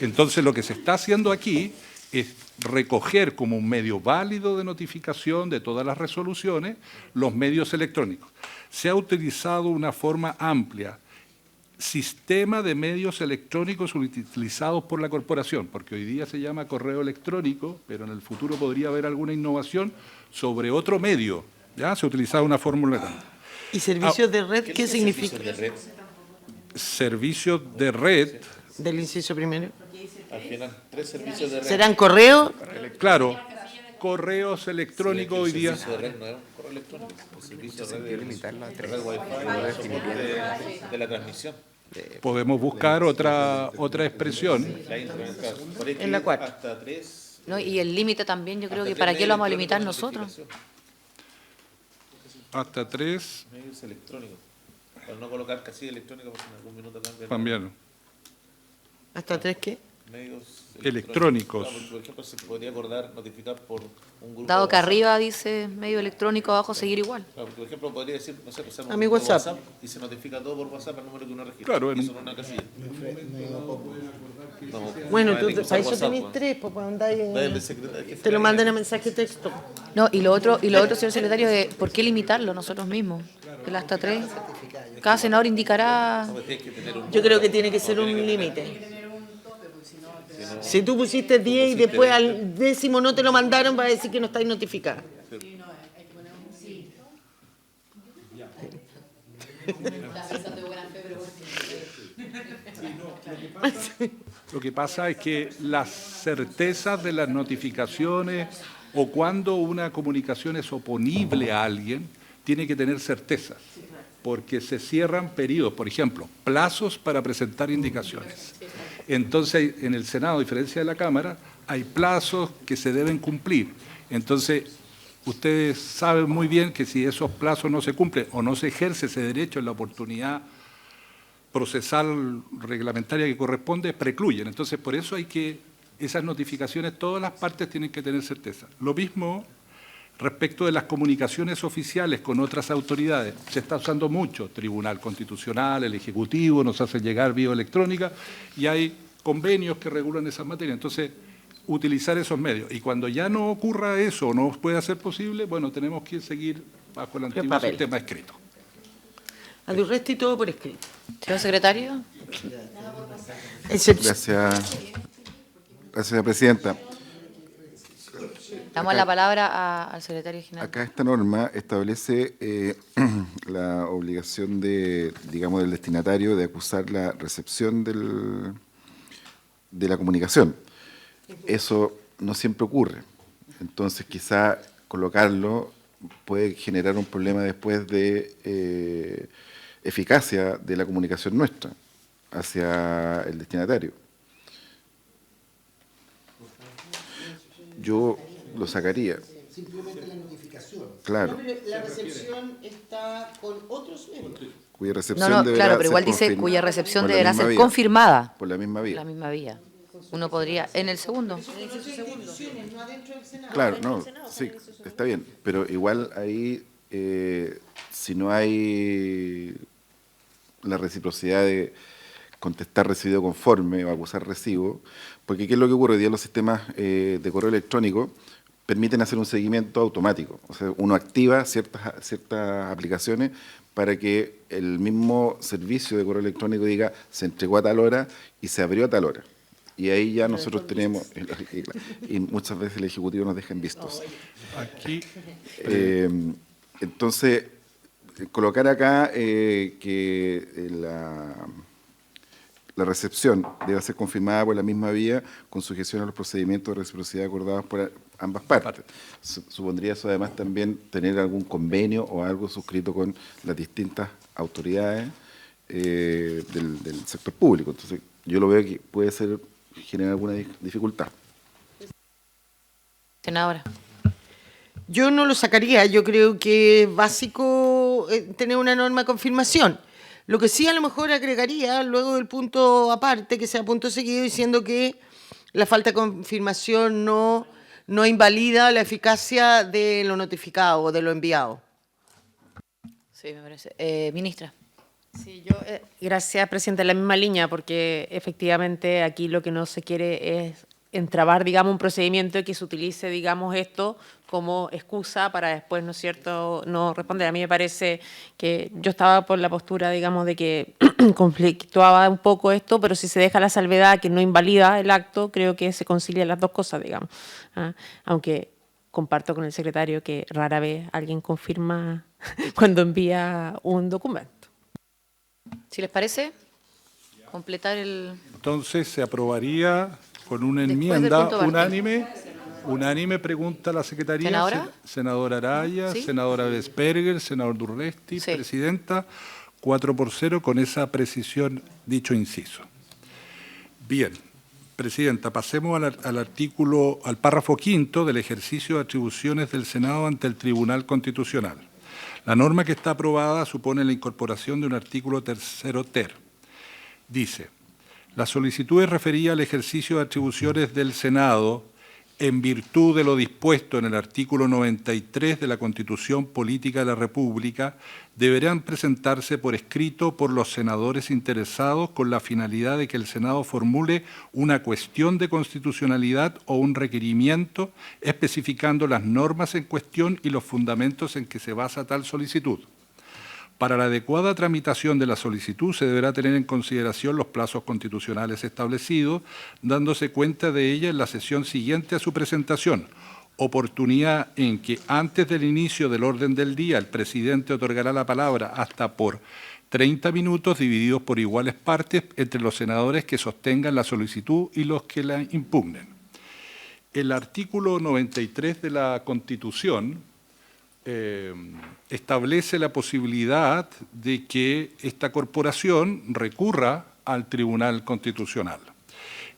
B: Entonces, lo que se está haciendo aquí es recoger como un medio válido de notificación de todas las resoluciones los medios electrónicos. Se ha utilizado una forma amplia, sistema de medios electrónicos utilizados por la corporación, porque hoy día se llama correo electrónico, pero en el futuro podría haber alguna innovación sobre otro medio. ¿Ya? Se ha utilizado una fórmula.
E: ¿Y servicios de red qué significa?
B: Servicios de red,
E: Del inciso primero.
G: Al final, 3 servicios de red.
E: ¿Serán correo?
B: claro, correos electrónicos hoy día.
G: El servicio de red no era un correo electrónico. El servicio de red es red Wi-Fi de la transmisión.
B: Podemos buscar otra expresión.
E: En la 4.
G: Hasta 3.
A: ¿No? Y el límite también, yo creo que ¿para qué lo vamos a limitar nosotros?
B: Hasta 3
G: Medios electrónicos. Para no colocar casilla electrónica porque en algún minuto cambian.
B: también.
E: ¿Hasta 3 qué?
G: Medios
B: Electrónicos.
G: Claro, porque, por ejemplo, se podría acordar notificar por un grupo.
A: Dado
G: de
A: que
G: WhatsApp.
A: arriba dice medio electrónico, abajo seguir igual.
G: Claro, por ejemplo, podría decir, no sé, pasamos
E: A mi
G: un grupo de
E: WhatsApp.
G: y se notifica todo por WhatsApp al número que uno registra.
B: Claro, en
G: eso no es una casilla. No,
E: Bueno,
G: pueden
E: tú,
G: usar
E: para eso
G: WhatsApp,
E: tenéis
G: pues.
E: 3, pues para andar
G: Dale el secretario.
E: te lo mandan a mensaje de texto.
A: No, y lo otro, señor secretario, de ¿por qué limitarlo nosotros mismos? El hasta 3. Cada senador indicará.
G: No, pues tienes que tener un
E: Yo creo que tiene que ser un límite. Si tú pusiste 10 y después al 10º no te lo mandaron, va a decir que no estáis notificada.
B: Lo que pasa es que las certezas de las notificaciones o cuando una comunicación es oponible a alguien, tiene que tener certezas, porque se cierran periodos, por ejemplo, plazos para presentar indicaciones. Entonces, en el Senado, a diferencia de la Cámara, hay plazos que se deben cumplir. Entonces, ustedes saben muy bien que si esos plazos no se cumplen o no se ejerce ese derecho en la oportunidad procesal reglamentaria que corresponde, precluyen. Entonces, por eso hay que, esas notificaciones, todas las partes tienen que tener certeza. Lo mismo respecto de las comunicaciones oficiales con otras autoridades. Se está usando mucho, Tribunal Constitucional, el Ejecutivo, nos hace llegar vía electrónica y hay convenios que regulan esas materias. Entonces, utilizar esos medios. Y cuando ya no ocurra eso o no pueda ser posible, bueno, tenemos que seguir bajo el antiguo
E: papel.
B: sistema escrito.
E: Adurresti, todo por escrito.
A: Señor secretario.
C: Gracias, señora presidenta.
A: Damos la palabra al secretario general.
C: Acá esta norma establece la obligación de, digamos, del destinatario de acusar la recepción de la comunicación. Eso no siempre ocurre. Entonces, quizá colocarlo puede generar un problema después de eficacia de la comunicación nuestra hacia el destinatario. Yo lo sacaría.
H: Simplemente la notificación.
C: Claro.
E: No, pero la recepción está con otros medios.
C: Cuya recepción
A: No,
C: deberá
A: claro, pero
C: ser
A: igual dice
C: confirmada
A: cuya recepción
C: por la
A: deberá
C: misma
A: ser
C: vía,
A: confirmada.
C: por la misma
A: Por
C: vía.
A: la misma vía. Uno podría, en el segundo.
E: Instituciones, no adentro del Senado.
C: Claro, no, sí, está bien, pero igual ahí, si no hay la reciprocidad de contestar recibido conforme o acusar recibo, porque ¿qué es lo que ocurre? Hoy día los sistemas de correo electrónico permiten hacer un seguimiento automático. O sea, uno activa ciertas aplicaciones para que el mismo servicio de correo electrónico diga se entregó a tal hora y se abrió a tal hora. Y ahí ya nosotros tenemos, y muchas veces el Ejecutivo nos deja en vistos.
B: Aquí,
C: Entonces, colocar acá que la recepción debe ser confirmada por la misma vía con sujeción a los procedimientos de reciprocidad acordados por ambas partes. Supondría eso además también tener algún convenio o algo suscrito con las distintas autoridades del sector público. Entonces, yo lo veo que puede generar alguna dificultad.
A: Senadora.
E: Yo no lo sacaría, yo creo que es básico tener una norma de confirmación. Lo que sí a lo mejor agregaría, luego del punto aparte, que sea punto seguido, diciendo que la falta de confirmación no invalida la eficacia de lo notificado o de lo enviado.
A: Sí, me parece. Ministra.
F: Sí, yo, gracias, presidenta, en la misma línea, porque efectivamente aquí lo que no se quiere es entrabar, digamos, un procedimiento y que se utilice, digamos, esto como excusa para después, ¿no es cierto?, no responder. A mí me parece que yo estaba por la postura, digamos, de que conflictuaba un poco esto, pero si se deja la salvedad que no invalida el acto, creo que se concilian las dos cosas, digamos. Aunque comparto con el secretario que rara vez alguien confirma cuando envía un documento.
A: Si les parece, completar el...
B: entonces se aprobaría con una
A: Después del
B: enmienda
A: punto aparte.
B: unánime, pregunta la Secretaría.
A: ¿Senadora?
B: Senadora Araya,
A: ¿Sí?
B: senadora Vesperger, senador Durresti,
A: Sí.
B: presidenta, 4-0 con esa precisión, dicho inciso. Bien, presidenta, pasemos al párrafo quinto del ejercicio de atribuciones del Senado ante el Tribunal Constitucional. La norma que está aprobada supone la incorporación de un artículo tercero ter. Dice: las solicitudes referidas al ejercicio de atribuciones del Senado en virtud de lo dispuesto en el artículo 93 de la Constitución Política de la República deberán presentarse por escrito por los senadores interesados con la finalidad de que el Senado formule una cuestión de constitucionalidad o un requerimiento especificando las normas en cuestión y los fundamentos en que se basa tal solicitud. Para la adecuada tramitación de la solicitud se deberá tener en consideración los plazos constitucionales establecidos, dándose cuenta de ella en la sesión siguiente a su presentación, oportunidad en que antes del inicio del orden del día el presidente otorgará la palabra hasta por 30 minutos divididos por iguales partes entre los senadores que sostengan la solicitud y los que la impugnen. El artículo 93 de la Constitución establece la posibilidad de que esta corporación recurra al Tribunal Constitucional.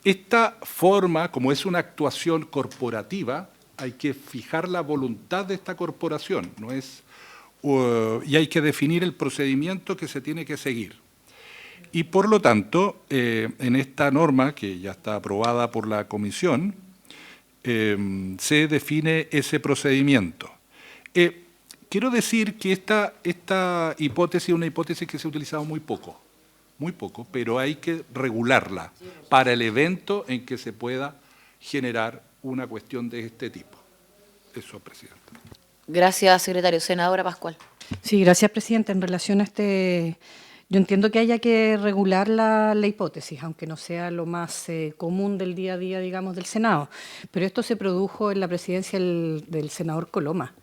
B: Esta forma, como es una actuación corporativa, hay que fijar la voluntad de esta corporación, no es, y hay que definir el procedimiento que se tiene que seguir. Y por lo tanto, en esta norma, que ya está aprobada por la Comisión, se define ese procedimiento. Quiero decir que esta hipótesis es una hipótesis que se ha utilizado muy poco, pero hay que regularla para el evento en que se pueda generar una cuestión de este tipo. Eso, Presidenta.
A: Gracias, secretario. Senadora Pascual.
D: Sí, gracias, Presidenta. En relación a yo entiendo que haya que regular la hipótesis, aunque no sea lo más común del día a día, digamos, del Senado. Pero esto se produjo en la presidencia del senador Coloma.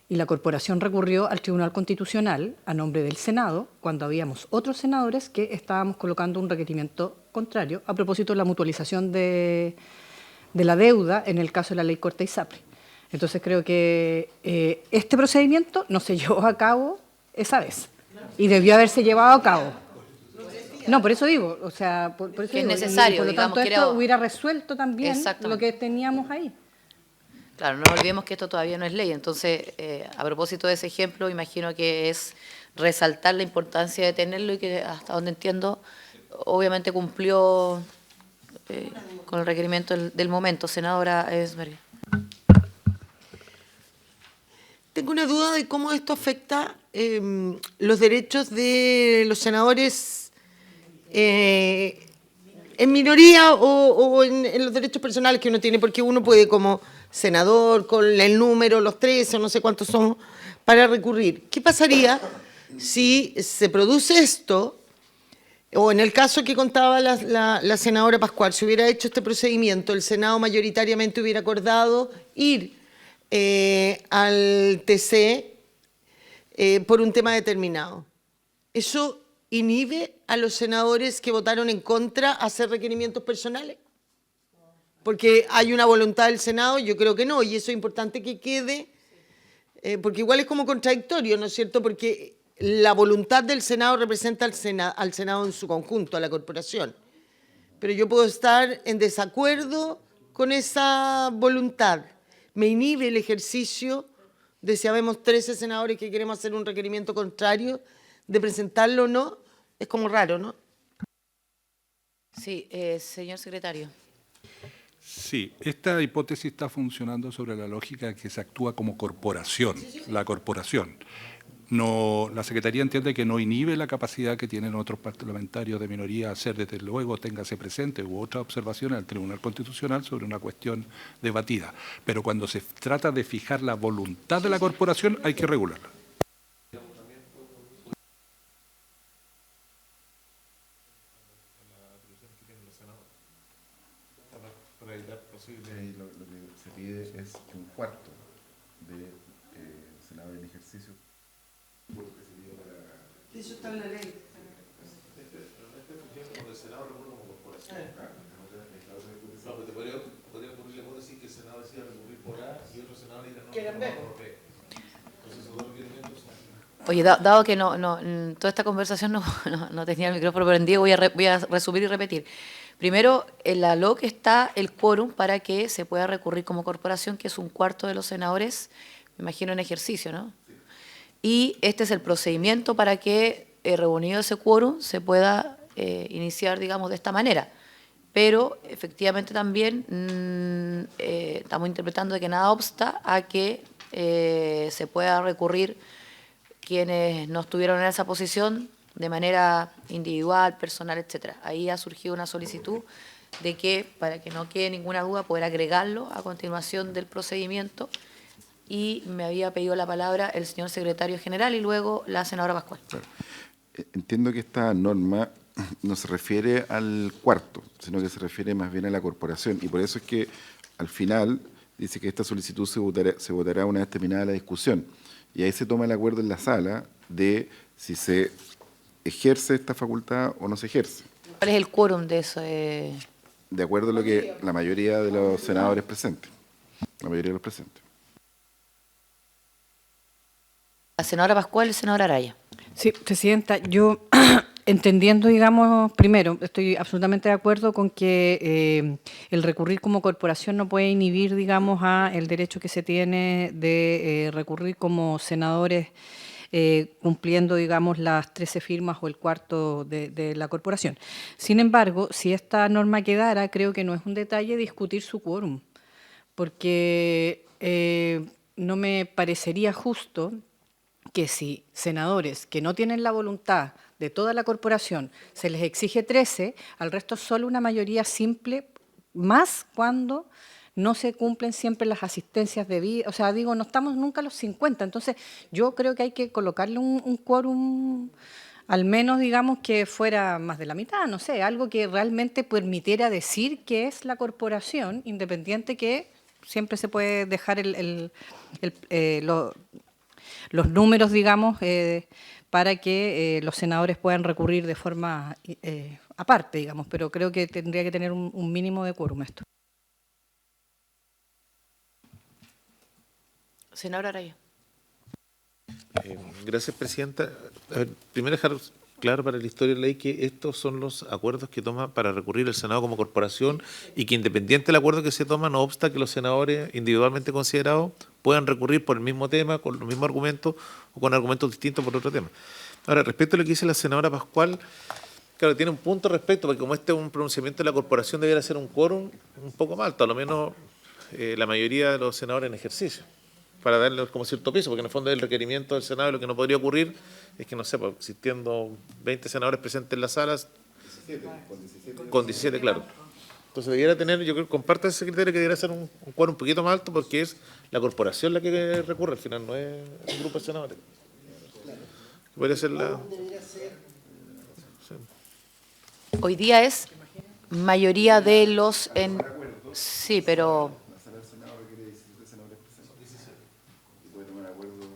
D: Y la corporación recurrió al Tribunal Constitucional a nombre del Senado, cuando habíamos otros senadores que estábamos colocando un requerimiento contrario a propósito de la mutualización de la deuda en el caso de la ley Corte y Sapri. Entonces creo que este procedimiento no se llevó a cabo esa vez y debió haberse llevado a cabo. No, por eso digo, o sea, por eso
A: que es
D: digo,
A: necesario,
D: y por lo
A: digamos,
D: tanto
A: que
D: esto
A: era-
D: hubiera resuelto también
A: Exactamente.
D: lo que teníamos ahí.
A: Claro, no olvidemos que esto todavía no es ley. Entonces, a propósito de ese ejemplo, imagino que es resaltar la importancia de tenerlo y que, hasta donde entiendo, obviamente cumplió con el requerimiento del momento. Senadora Esmeralda.
E: Tengo una duda de cómo esto afecta los derechos de los senadores en minoría o en los derechos personales que uno tiene, porque uno puede como senador, con el número, los 13 o no sé cuántos somos, para recurrir. ¿Qué pasaría si se produce esto, o en el caso que contaba la senadora Pascual, si hubiera hecho este procedimiento, el Senado mayoritariamente hubiera acordado ir al TC por un tema determinado? ¿Eso inhibe a los senadores que votaron en contra a hacer requerimientos personales? Porque hay una voluntad del Senado, yo creo que no, y eso es importante que quede, porque igual es como contradictorio, ¿no es cierto? Porque la voluntad del Senado representa al Senado en su conjunto, a la corporación. Pero yo puedo estar en desacuerdo con esa voluntad. Me inhibe el ejercicio de si habemos 13 senadores que queremos hacer un requerimiento contrario, de presentarlo o no, es como raro, ¿no?
A: Sí, señor secretario.
B: Sí, esta hipótesis está funcionando sobre la lógica que se actúa como corporación, la corporación. No, la Secretaría entiende que no inhibe la capacidad que tienen otros parlamentarios de minoría a hacer, desde luego, téngase presente, u otras observaciones al Tribunal Constitucional sobre una cuestión debatida. Pero cuando se trata de fijar la voluntad de la corporación, hay que regularla.
C: Lo que se pide es que un cuarto de senadores en ejercicio.
E: Eso está en la ley.
A: Oye, dado que toda esta conversación no tenía el micrófono prendido, voy a resumir y repetir. Primero, en la LOC está el quórum para que se pueda recurrir como corporación, que es un cuarto de los senadores, me imagino, en ejercicio, ¿no? Y este es el procedimiento para que, reunido ese quórum, se pueda iniciar, digamos, de esta manera. Pero, efectivamente, también estamos interpretando de que nada obsta a que se pueda recurrir quienes no estuvieron en esa posición de manera individual, personal, etcétera. Ahí ha surgido una solicitud de que, para que no quede ninguna duda, poder agregarlo a continuación del procedimiento, y me había pedido la palabra el señor secretario general y luego la senadora Pascual.
C: Claro. Entiendo que esta norma no se refiere al cuarto, sino que se refiere más bien a la corporación, y por eso es que al final dice que esta solicitud se votará una vez terminada la discusión. Y ahí se toma el acuerdo en la sala de si se ejerce esta facultad o no se ejerce,
A: ¿Cuál es el quórum de eso?
C: de acuerdo a lo que la mayoría de los senadores presentes. La mayoría de los presentes.
A: La senadora Pascual y el senador Araya.
D: Sí, presidenta, yo entendiendo, digamos, primero, estoy absolutamente de acuerdo con que el recurrir como corporación no puede inhibir, digamos, a el derecho que se tiene de recurrir como senadores cumpliendo, digamos, las 13 firmas o el cuarto de la corporación. Sin embargo, si esta norma quedara, creo que no es un detalle discutir su quórum, porque no me parecería justo que si senadores que no tienen la voluntad de toda la corporación se les exige 13, al resto solo una mayoría simple, más cuando no se cumplen siempre las asistencias debidas. O sea, digo, no estamos nunca a los 50. Entonces, yo creo que hay que colocarle un quórum, al menos, digamos, que fuera más de la mitad, no sé, algo que realmente permitiera decir que es la corporación, independiente que siempre se puede dejar los números, digamos, para que los senadores puedan recurrir de forma aparte, digamos, pero creo que tendría que tener un mínimo de quórum esto.
A: Senador Araya.
I: Gracias, presidenta. A ver, primero dejar claro para la historia de la ley que estos son los acuerdos que toma para recurrir el Senado como corporación y que independiente del acuerdo que se toma, no obsta que los senadores individualmente considerados puedan recurrir por el mismo tema, con los mismos argumentos o con argumentos distintos por otro tema. Ahora, respecto a lo que dice la senadora Pascual, claro, tiene un punto respecto, porque como este es un pronunciamiento de la corporación, debería ser un quórum un poco más alto, a lo menos la mayoría de los senadores en ejercicio, para darle como cierto peso, porque en el fondo el requerimiento del Senado, lo que no podría ocurrir es que, no sé, pues, existiendo 20 senadores presentes en las salas,
C: 17,
I: con 17, claro. Entonces debiera tener, yo creo que comparte ese criterio, que debiera ser un quórum un poquito más alto, porque es la corporación la que recurre, al final no es un grupo de senadores. Podría ser la...
A: Hoy día es mayoría de los... Sí, pero...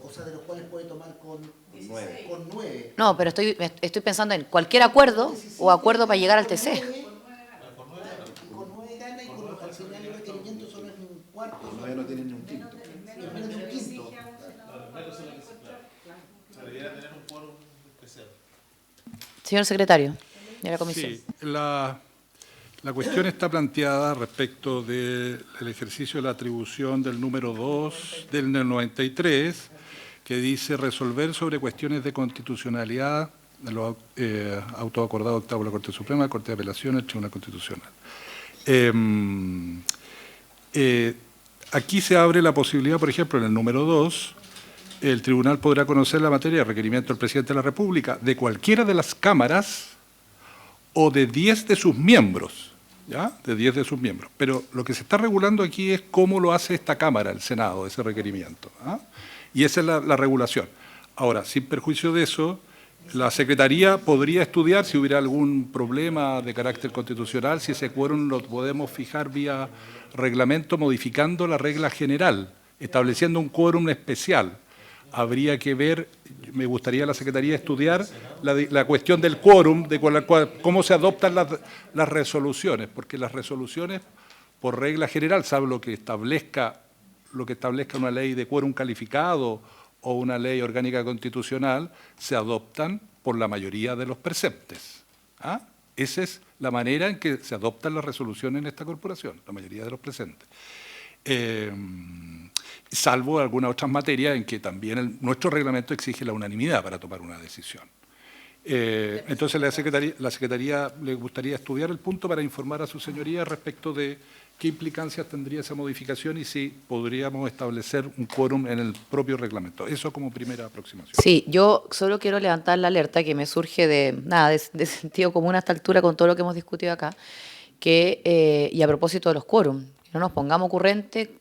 H: O sea, de los cuales puede tomar con 9.
A: No, pero estoy pensando en cualquier acuerdo o acuerdo para llegar al TC.
H: Y con 9 gana y al final el requerimiento solo es un cuarto.
C: Los 9 no tienen ni un quinto.
H: Es menos de un quinto.
A: Señor secretario de la comisión.
B: Sí, la cuestión está planteada respecto del ejercicio de la atribución del número 2 del 93, que dice resolver sobre cuestiones de constitucionalidad de los autos acordados octavo de la Corte Suprema, la Corte de Apelaciones, el Tribunal Constitucional. Aquí se abre la posibilidad, por ejemplo, en el número 2, el tribunal podrá conocer la materia de requerimiento del presidente de la República de cualquiera de las cámaras o de 10 de sus miembros, ¿ya? De 10 de sus miembros. Pero lo que se está regulando aquí es cómo lo hace esta Cámara, el Senado, ese requerimiento, ¿ah? Y esa es la regulación. Ahora, sin perjuicio de eso, la Secretaría podría estudiar si hubiera algún problema de carácter constitucional, si ese quórum lo podemos fijar vía reglamento, modificando la regla general, estableciendo un quórum especial. Habría que ver, me gustaría a la Secretaría estudiar la cuestión del quórum, de cómo se adoptan las resoluciones, porque las resoluciones, por regla general, salvo lo que establezca una ley de quórum calificado o una ley orgánica constitucional, se adoptan por la mayoría de los presentes. ¿Ah? Esa es la manera en que se adoptan las resoluciones en esta corporación, la mayoría de los presentes. Salvo algunas otras materias en que también nuestro reglamento exige la unanimidad para tomar una decisión. Entonces, la Secretaría le gustaría estudiar el punto para informar a su señoría respecto de qué implicancias tendría esa modificación y si podríamos establecer un quórum en el propio reglamento. Eso como primera aproximación.
A: Sí, yo solo quiero levantar la alerta que me surge de sentido común a esta altura con todo lo que hemos discutido acá, y a propósito de los quórum, no nos pongamos ocurrente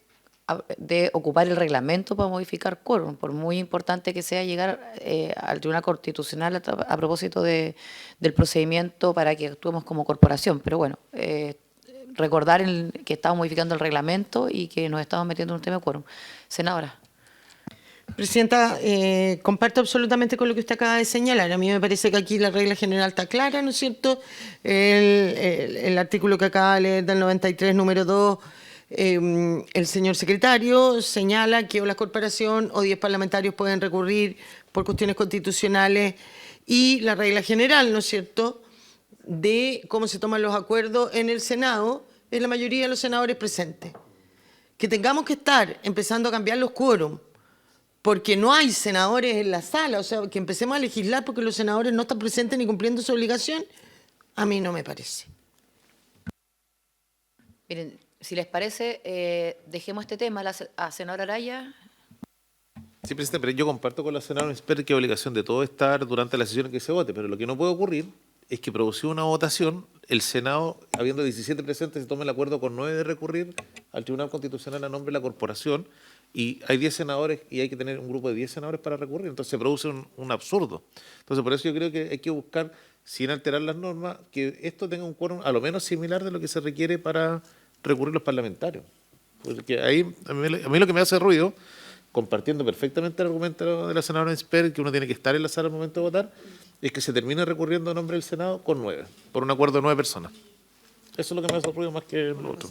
A: de ocupar el reglamento para modificar quórum, por muy importante que sea llegar al Tribunal Constitucional a propósito del procedimiento para que actuemos como corporación. Pero bueno, recordar que estamos modificando el reglamento y que nos estamos metiendo en un tema de quórum. Senadora.
E: Presidenta, comparto absolutamente con lo que usted acaba de señalar. A mí me parece que aquí la regla general está clara, ¿no es cierto? El artículo que acaba de leer del 93, número 2, el señor secretario señala que o la corporación o 10 parlamentarios pueden recurrir por cuestiones constitucionales y la regla general, ¿no es cierto?, de cómo se toman los acuerdos en el Senado es la mayoría de los senadores presentes. Que tengamos que estar empezando a cambiar los quórum porque no hay senadores en la sala, o sea, que empecemos a legislar porque los senadores no están presentes ni cumpliendo su obligación, a mí no me parece.
A: Miren, si les parece, dejemos este tema a senadora Araya.
I: Sí, presidente, pero yo comparto con la senadora Esper que es obligación de todo estar durante la sesión en que se vote, pero lo que no puede ocurrir es que producido una votación, el Senado, habiendo 17 presentes, se tome el acuerdo con 9 de recurrir al Tribunal Constitucional a nombre de la corporación y hay 10 senadores y hay que tener un grupo de 10 senadores para recurrir, entonces se produce un absurdo. Entonces, por eso yo creo que hay que buscar, sin alterar las normas, que esto tenga un quórum a lo menos similar de lo que se requiere para recurrir los parlamentarios. Porque ahí, a mí lo que me hace ruido, compartiendo perfectamente el argumento de la senadora Esper, que uno tiene que estar en la sala al momento de votar, es que se termine recurriendo a nombre del Senado con 9, por un acuerdo de 9 personas. Eso es lo que me hace ruido más que lo otro.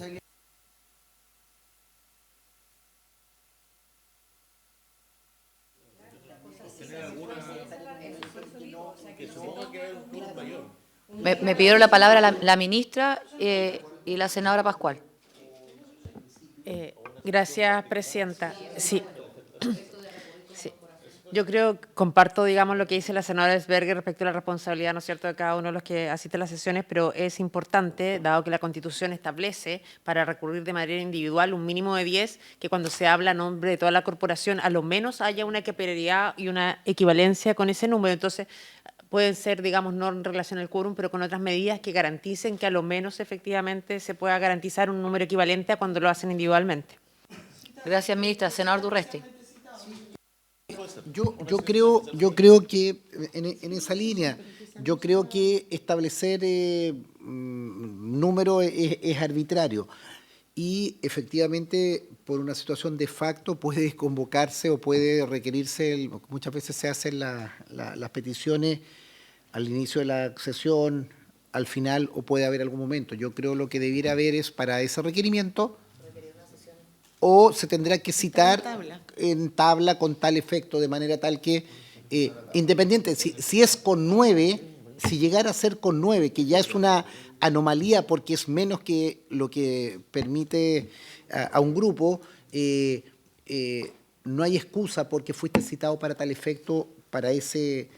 A: Me pidieron la palabra la ministra y la senadora Pascual.
F: Gracias, presidenta. Sí. Sí. Yo creo, comparto, digamos, lo que dice la senadora Esberger respecto a la responsabilidad, ¿no es cierto?, de cada uno de los que asisten a las sesiones, pero es importante, dado que la Constitución establece para recurrir de manera individual un mínimo de 10, que cuando se habla a nombre de toda la corporación, a lo menos haya una equiparidad y una equivalencia con ese número. Entonces, pueden ser, digamos, no en relación al quórum, pero con otras medidas que garanticen que a lo menos efectivamente se pueda garantizar un número equivalente a cuando lo hacen individualmente.
A: Gracias, ministra. Senador Durresti.
H: Yo creo que en esa línea, yo creo que establecer número es arbitrario y efectivamente por una situación de facto puede convocarse o puede requerirse, muchas veces se hacen las peticiones al inicio de la sesión, al final o puede haber algún momento. Yo creo lo que debiera haber es para ese requerimiento o se tendrá que citar en tabla con tal efecto, de manera tal que, independiente, si es con 9, si llegara a ser con 9, que ya es una anomalía porque es menos que lo que permite a un grupo, no hay excusa porque fuiste citado para tal efecto, para ese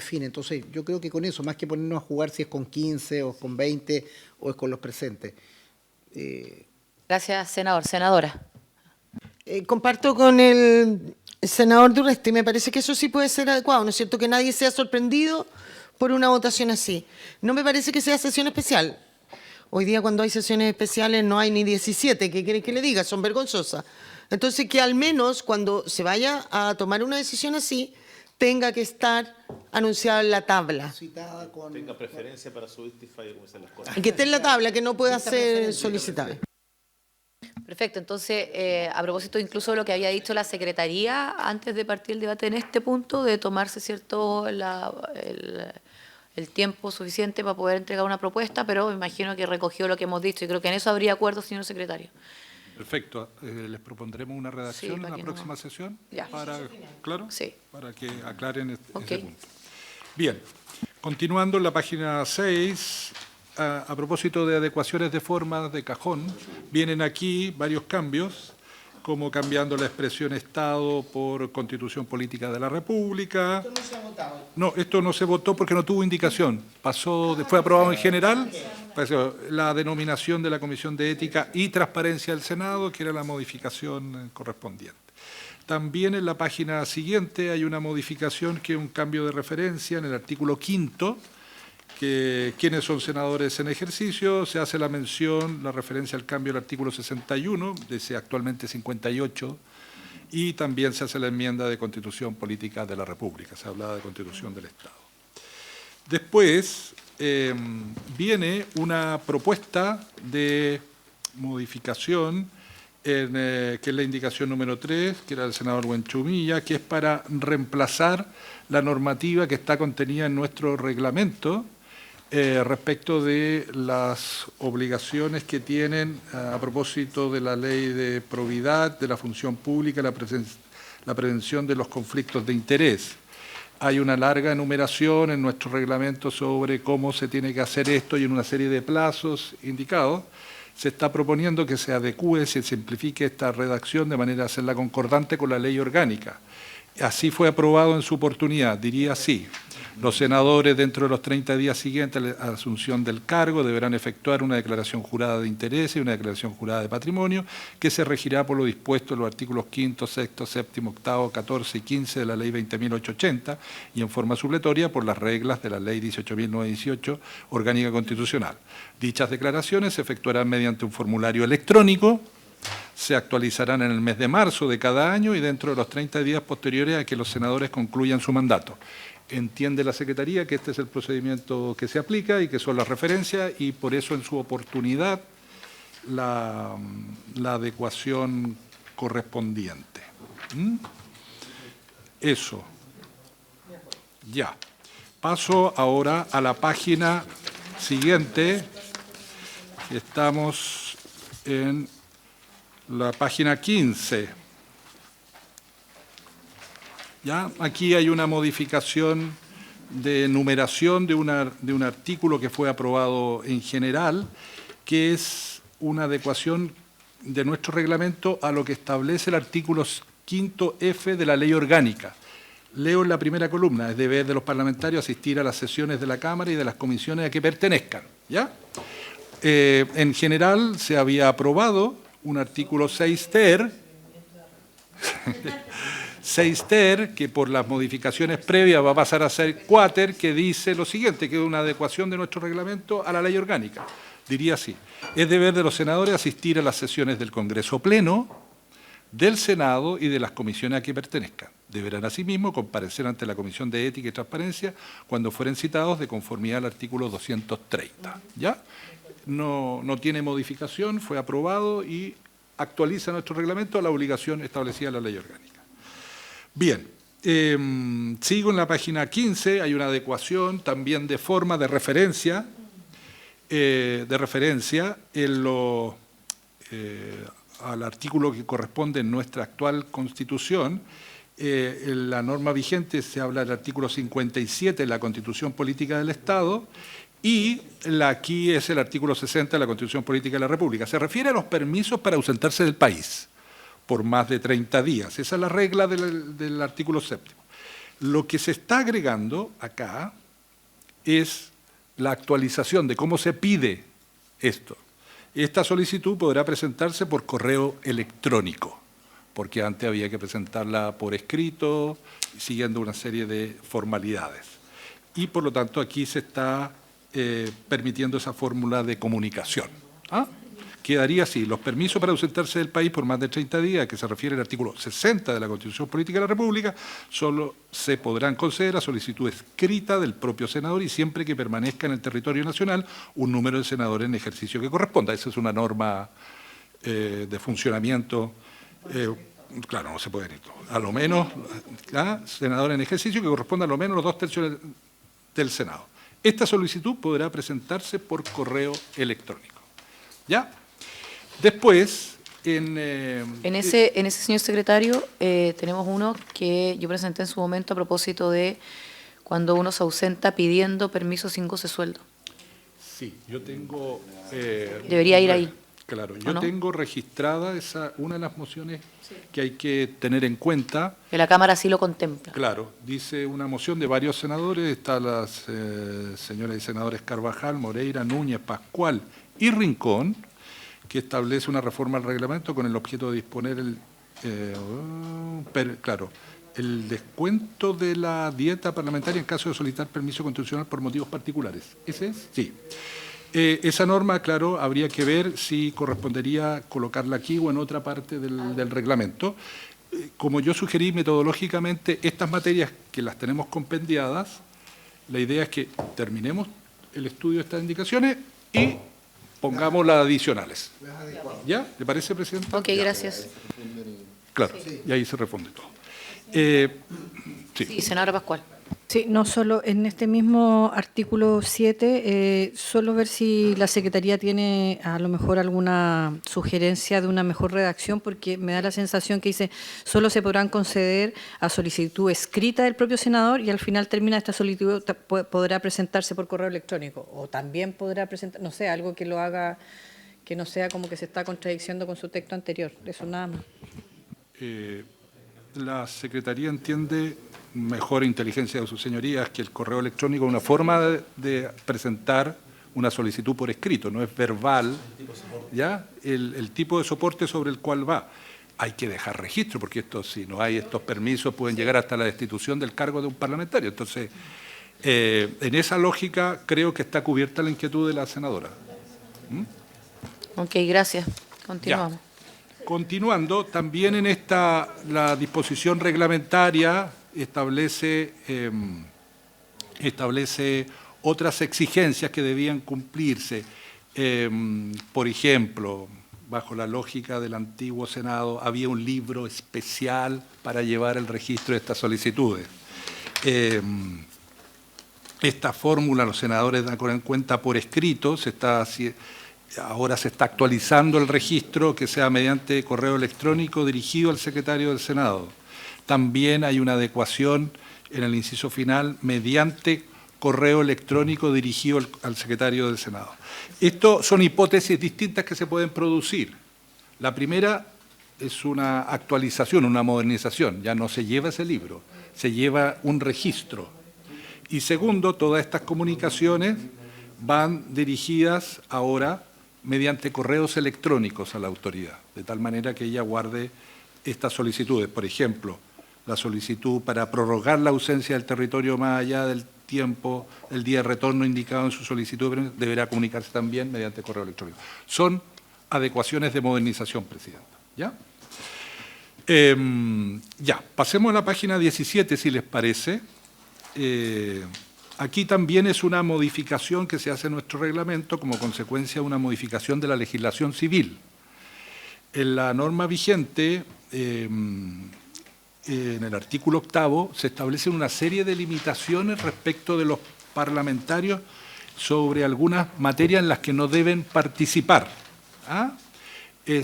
H: fin. Entonces, yo creo que con eso, más que ponernos a jugar si es con 15 o con 20 o es con los presentes.
A: Gracias, senador. Senadora.
E: Comparto con el senador Durresti, me parece que eso sí puede ser adecuado, ¿no es cierto?, que nadie sea sorprendido por una votación así. No me parece que sea sesión especial. Hoy día cuando hay sesiones especiales no hay ni 17, ¿qué quieren que le diga? Son vergonzosas. Entonces que al menos cuando se vaya a tomar una decisión así, tenga que estar anunciada en la tabla.
I: Tenga preferencia para su Justify, como dicen las cosas.
E: Y que esté en la tabla, que no pueda ser solicitable.
A: Perfecto, entonces, a propósito incluso de lo que había dicho la Secretaría antes de partir el debate en este punto, de tomarse cierto el tiempo suficiente para poder entregar una propuesta, pero me imagino que recogió lo que hemos dicho y creo que en eso habría acuerdo, señor secretario.
B: Perfecto. Les propondremos una redacción en la próxima sesión para, ¿claro?
A: Sí.
B: Para que aclaren ese
A: Okay.
B: punto. Bien, continuando en la página 6, a propósito de adecuaciones de formas de cajón, vienen aquí varios cambios, como cambiando la expresión Estado por Constitución Política de la República.
H: Esto no se ha votado.
B: No, esto no se votó porque no tuvo indicación. Fue aprobado en general. La denominación de la Comisión de Ética y Transparencia del Senado, que era la modificación correspondiente. También en la página siguiente hay una modificación que es un cambio de referencia en el artículo 5, que quienes son senadores en ejercicio, se hace la mención, la referencia al cambio del artículo 61, dice actualmente 58, y también se hace la enmienda de Constitución Política de la República, se hablaba de Constitución del Estado. Después, viene una propuesta de modificación, que es la indicación número 3, que era del senador Buenchumilla, que es para reemplazar la normativa que está contenida en nuestro reglamento respecto de las obligaciones que tienen a propósito de la ley de probidad, de la función pública, la prevención de los conflictos de interés. Hay una larga enumeración en nuestro reglamento sobre cómo se tiene que hacer esto y en una serie de plazos indicados. Se está proponiendo que se adecúe, se simplifique esta redacción de manera a hacerla concordante con la ley orgánica. Así fue aprobado en su oportunidad, diría así. Los senadores, dentro de los 30 días siguientes a la asunción del cargo, deberán efectuar una declaración jurada de interés y una declaración jurada de patrimonio, que se regirá por lo dispuesto en los artículos 5º, 6º, 7º, 8º, 14 y 15 de la Ley 20.880 y en forma supletoria por las reglas de la Ley 18.918, orgánica constitucional. Dichas declaraciones se efectuarán mediante un formulario electrónico, se actualizarán en el mes de marzo de cada año y dentro de los 30 días posteriores a que los senadores concluyan su mandato. Entiende la Secretaría que este es el procedimiento que se aplica y que son las referencias y por eso en su oportunidad la adecuación correspondiente. Eso. Ya. Paso ahora a la página siguiente. Estamos en la página 15. ¿Ya? Aquí hay una modificación de numeración de un artículo que fue aprobado en general, que es una adecuación de nuestro reglamento a lo que establece el artículo 5F de la Ley Orgánica. Leo en la primera columna: es deber de los parlamentarios asistir a las sesiones de la Cámara y de las comisiones a que pertenezcan. ¿Ya? En general se había aprobado un artículo 6 ter, 6 ter, que por las modificaciones previas va a pasar a ser 4, que dice lo siguiente, que es una adecuación de nuestro reglamento a la ley orgánica. Diría así: es deber de los senadores asistir a las sesiones del Congreso Pleno, del Senado y de las comisiones a que pertenezcan. Deberán asimismo comparecer ante la Comisión de Ética y Transparencia cuando fueren citados de conformidad al artículo 230. ¿Ya? No tiene modificación, fue aprobado y actualiza nuestro reglamento a la obligación establecida en la ley orgánica. Bien, sigo en la página 15, hay una adecuación también de forma de referencia al artículo que corresponde en nuestra actual Constitución. En la norma vigente se habla del artículo 57 de la Constitución Política del Estado y aquí es el artículo 60 de la Constitución Política de la República. Se refiere a los permisos para ausentarse del país por más de 30 días. Esa es la regla del artículo 7. Lo que se está agregando acá es la actualización de cómo se pide esto. Esta solicitud podrá presentarse por correo electrónico, porque antes había que presentarla por escrito, siguiendo una serie de formalidades. Y por lo tanto aquí se está permitiendo esa fórmula de comunicación. Quedaría así: los permisos para ausentarse del país por más de 30 días, que se refiere al artículo 60 de la Constitución Política de la República, solo se podrán conceder a solicitud escrita del propio senador y siempre que permanezca en el territorio nacional un número de senadores en ejercicio que corresponda. Esa es una norma de funcionamiento. Claro, no se puede ir todo. A lo menos, senadores en ejercicio que corresponda a lo menos los 2/3 del Senado. Esta solicitud podrá presentarse por correo electrónico. ¿Ya? Después, en
A: ese, señor secretario, tenemos uno que yo presenté en su momento a propósito de cuando uno se ausenta pidiendo permiso sin goce de sueldo.
B: Sí, yo tengo...
A: Debería ir ahí.
B: Claro, yo tengo registrada una de las mociones que hay que tener en cuenta.
A: Que la Cámara sí lo contempla.
B: Claro, dice una moción de varios senadores, está las señoras y senadores Carvajal, Moreira, Núñez, Pascual y Rincón, que establece una reforma al reglamento con el objeto de disponer el descuento de la dieta parlamentaria en caso de solicitar permiso constitucional por motivos particulares. ¿Ese es? Sí. Esa norma, claro, habría que ver si correspondería colocarla aquí o en otra parte del reglamento. Como yo sugerí metodológicamente, estas materias que las tenemos compendiadas, la idea es que terminemos el estudio de estas indicaciones y pongamos las adicionales. ¿Ya? ¿Le parece, Presidenta?
A: Ok, gracias.
B: Claro, y ahí se responde todo.
A: Sí, senadora Pascual.
D: Sí, no solo en este mismo artículo 7, solo ver si la Secretaría tiene a lo mejor alguna sugerencia de una mejor redacción, porque me da la sensación que dice solo se podrán conceder a solicitud escrita del propio senador y al final termina esta solicitud, podrá presentarse por correo electrónico o también podrá presentar, no sé, algo que lo haga, que no sea como que se está contradiciendo con su texto anterior, eso nada más.
B: La Secretaría entiende, mejor inteligencia de sus señorías, que el correo electrónico es una forma de presentar una solicitud por escrito, no es verbal, ¿ya? El tipo de soporte sobre el cual va. Hay que dejar registro, porque si no hay estos permisos pueden llegar hasta la destitución del cargo de un parlamentario. Entonces, en esa lógica creo que está cubierta la inquietud de la senadora.
A: Ok, gracias. Continuamos.
B: Ya. Continuando, también en la disposición reglamentaria establece otras exigencias que debían cumplirse. Por ejemplo, bajo la lógica del antiguo Senado, había un libro especial para llevar el registro de estas solicitudes. Esta fórmula los senadores dan en cuenta por escrito, ahora se está actualizando el registro que sea mediante correo electrónico dirigido al secretario del Senado. También hay una adecuación en el inciso final mediante correo electrónico dirigido al secretario del Senado. Esto son hipótesis distintas que se pueden producir. La primera es una actualización, una modernización. Ya no se lleva ese libro, se lleva un registro. Y segundo, todas estas comunicaciones van dirigidas ahora mediante correos electrónicos a la autoridad, de tal manera que ella guarde estas solicitudes. Por ejemplo, la solicitud para prorrogar la ausencia del territorio más allá del tiempo, el día de retorno indicado en su solicitud, deberá comunicarse también mediante correo electrónico. Son adecuaciones de modernización, Presidenta. ¿Ya? Pasemos a la página 17, si les parece. Aquí también es una modificación que se hace en nuestro reglamento como consecuencia de una modificación de la legislación civil. En la norma vigente, en el artículo 8, se establecen una serie de limitaciones respecto de los parlamentarios sobre algunas materias en las que no deben participar.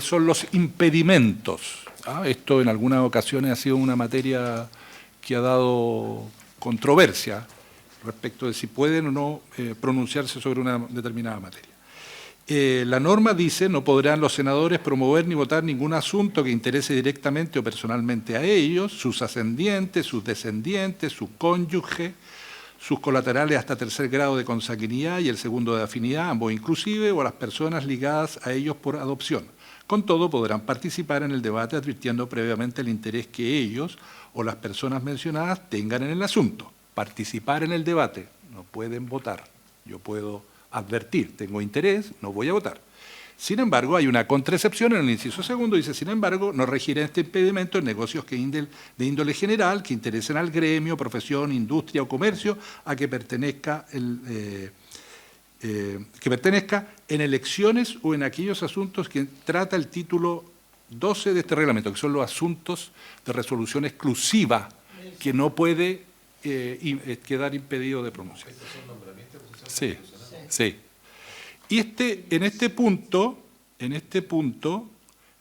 B: Son los impedimentos. Esto en algunas ocasiones ha sido una materia que ha dado controversia respecto de si pueden o no pronunciarse sobre una determinada materia. La norma dice: no podrán los senadores promover ni votar ningún asunto que interese directamente o personalmente a ellos, sus ascendientes, sus descendientes, su cónyuge, sus colaterales hasta tercer grado de consanguinidad y el segundo de afinidad, ambos inclusive, o a las personas ligadas a ellos por adopción. Con todo, podrán participar en el debate advirtiendo previamente el interés que ellos o las personas mencionadas tengan en el asunto. Participar en el debate, no pueden votar. Yo puedo advertir, tengo interés, no voy a votar. Sin embargo, hay una contraexcepción en el inciso segundo, dice: sin embargo, no regirá este impedimento en negocios de índole general que interesen al gremio, profesión, industria o comercio a que pertenezca en elecciones o en aquellos asuntos que trata el título 12 de este reglamento, que son los asuntos de resolución exclusiva, que no puede quedar impedido de pronunciar. Sí, sí. Y en este punto,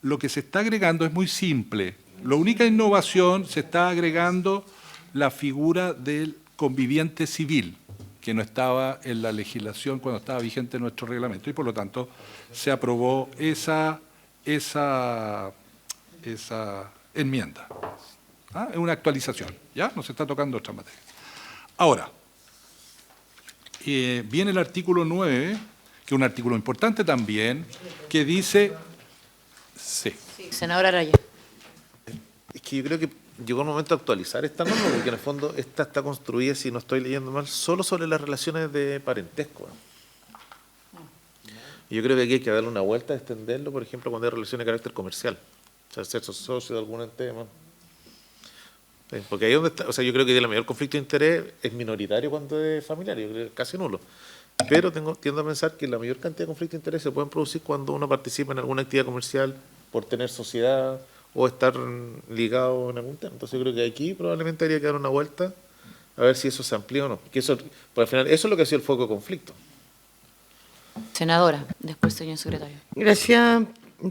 B: lo que se está agregando es muy simple. La única innovación, se está agregando la figura del conviviente civil, que no estaba en la legislación cuando estaba vigente nuestro reglamento, y por lo tanto se aprobó esa enmienda. Es una actualización, ¿ya? No se está tocando otra materia. Ahora, viene el artículo 9, que es un artículo importante también, que dice... Sí.
A: Senadora Araya.
I: Es que yo creo que llegó el momento de actualizar esta norma, porque en el fondo esta está construida, si no estoy leyendo mal, solo sobre las relaciones de parentesco. Y yo creo que aquí hay que darle una vuelta, extenderlo, por ejemplo, cuando hay relaciones de carácter comercial. O sea, ser socio de algún tema. Porque ahí donde está, o sea, yo creo que el mayor conflicto de interés es minoritario cuando es familiar, yo creo que es casi nulo. Pero tiendo a pensar que la mayor cantidad de conflictos de interés se pueden producir cuando uno participa en alguna actividad comercial por tener sociedad o estar ligado en algún tema. Entonces yo creo que aquí probablemente habría que dar una vuelta a ver si eso se amplía o no. Porque al final eso es lo que ha sido el foco de conflicto.
A: Senadora, después señor secretario.
E: Gracias,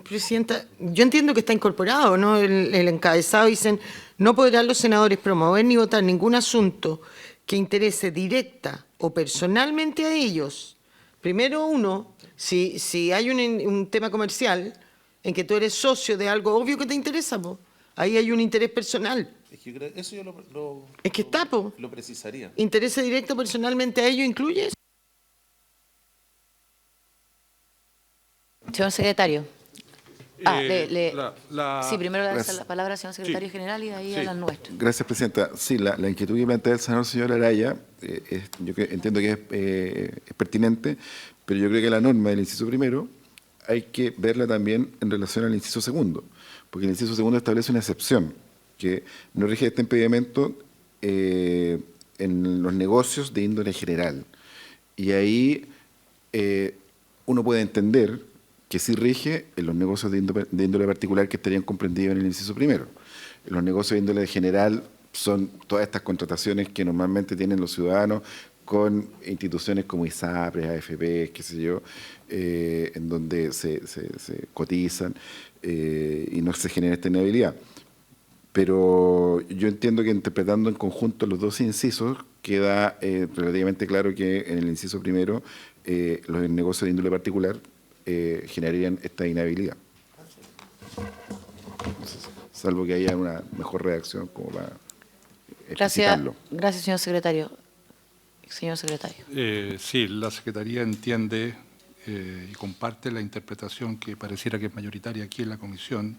E: presidenta. Yo entiendo que está incorporado, ¿no? El encabezado dicen, no podrán los senadores promover ni votar ningún asunto que interese directa o personalmente a ellos. Primero uno, si hay un tema comercial en que tú eres socio de algo obvio que te interesa, po, ahí hay un interés personal.
I: Es que eso yo
E: Es que está, po.
I: lo precisaría.
E: Interés directo personalmente a ellos incluye eso.
A: Señor secretario. Sí, primero le da
C: Gracias.
A: la palabra al señor secretario general y de ahí a la nuestra.
C: Gracias, Presidenta. Sí, la inquietud que plantea el señor Araya, entiendo que es pertinente, pero yo creo que la norma del inciso primero hay que verla también en relación al inciso segundo, porque el inciso segundo establece una excepción que no rige este impedimento en los negocios de índole general. Y ahí uno puede entender que sí rige en los negocios de índole particular que estarían comprendidos en el inciso primero. Los negocios de índole general son todas estas contrataciones que normalmente tienen los ciudadanos con instituciones como ISAPRES, AFP, qué sé yo, en donde se cotizan y no se genera esta inhabilidad. Pero yo entiendo que interpretando en conjunto los dos incisos queda relativamente claro que en el inciso primero los negocios de índole particular generarían esta inhabilidad. Salvo que haya una mejor redacción como para explicitarlo.
A: Gracias, señor secretario. Señor secretario.
B: Sí, la Secretaría entiende y comparte la interpretación que pareciera que es mayoritaria aquí en la Comisión,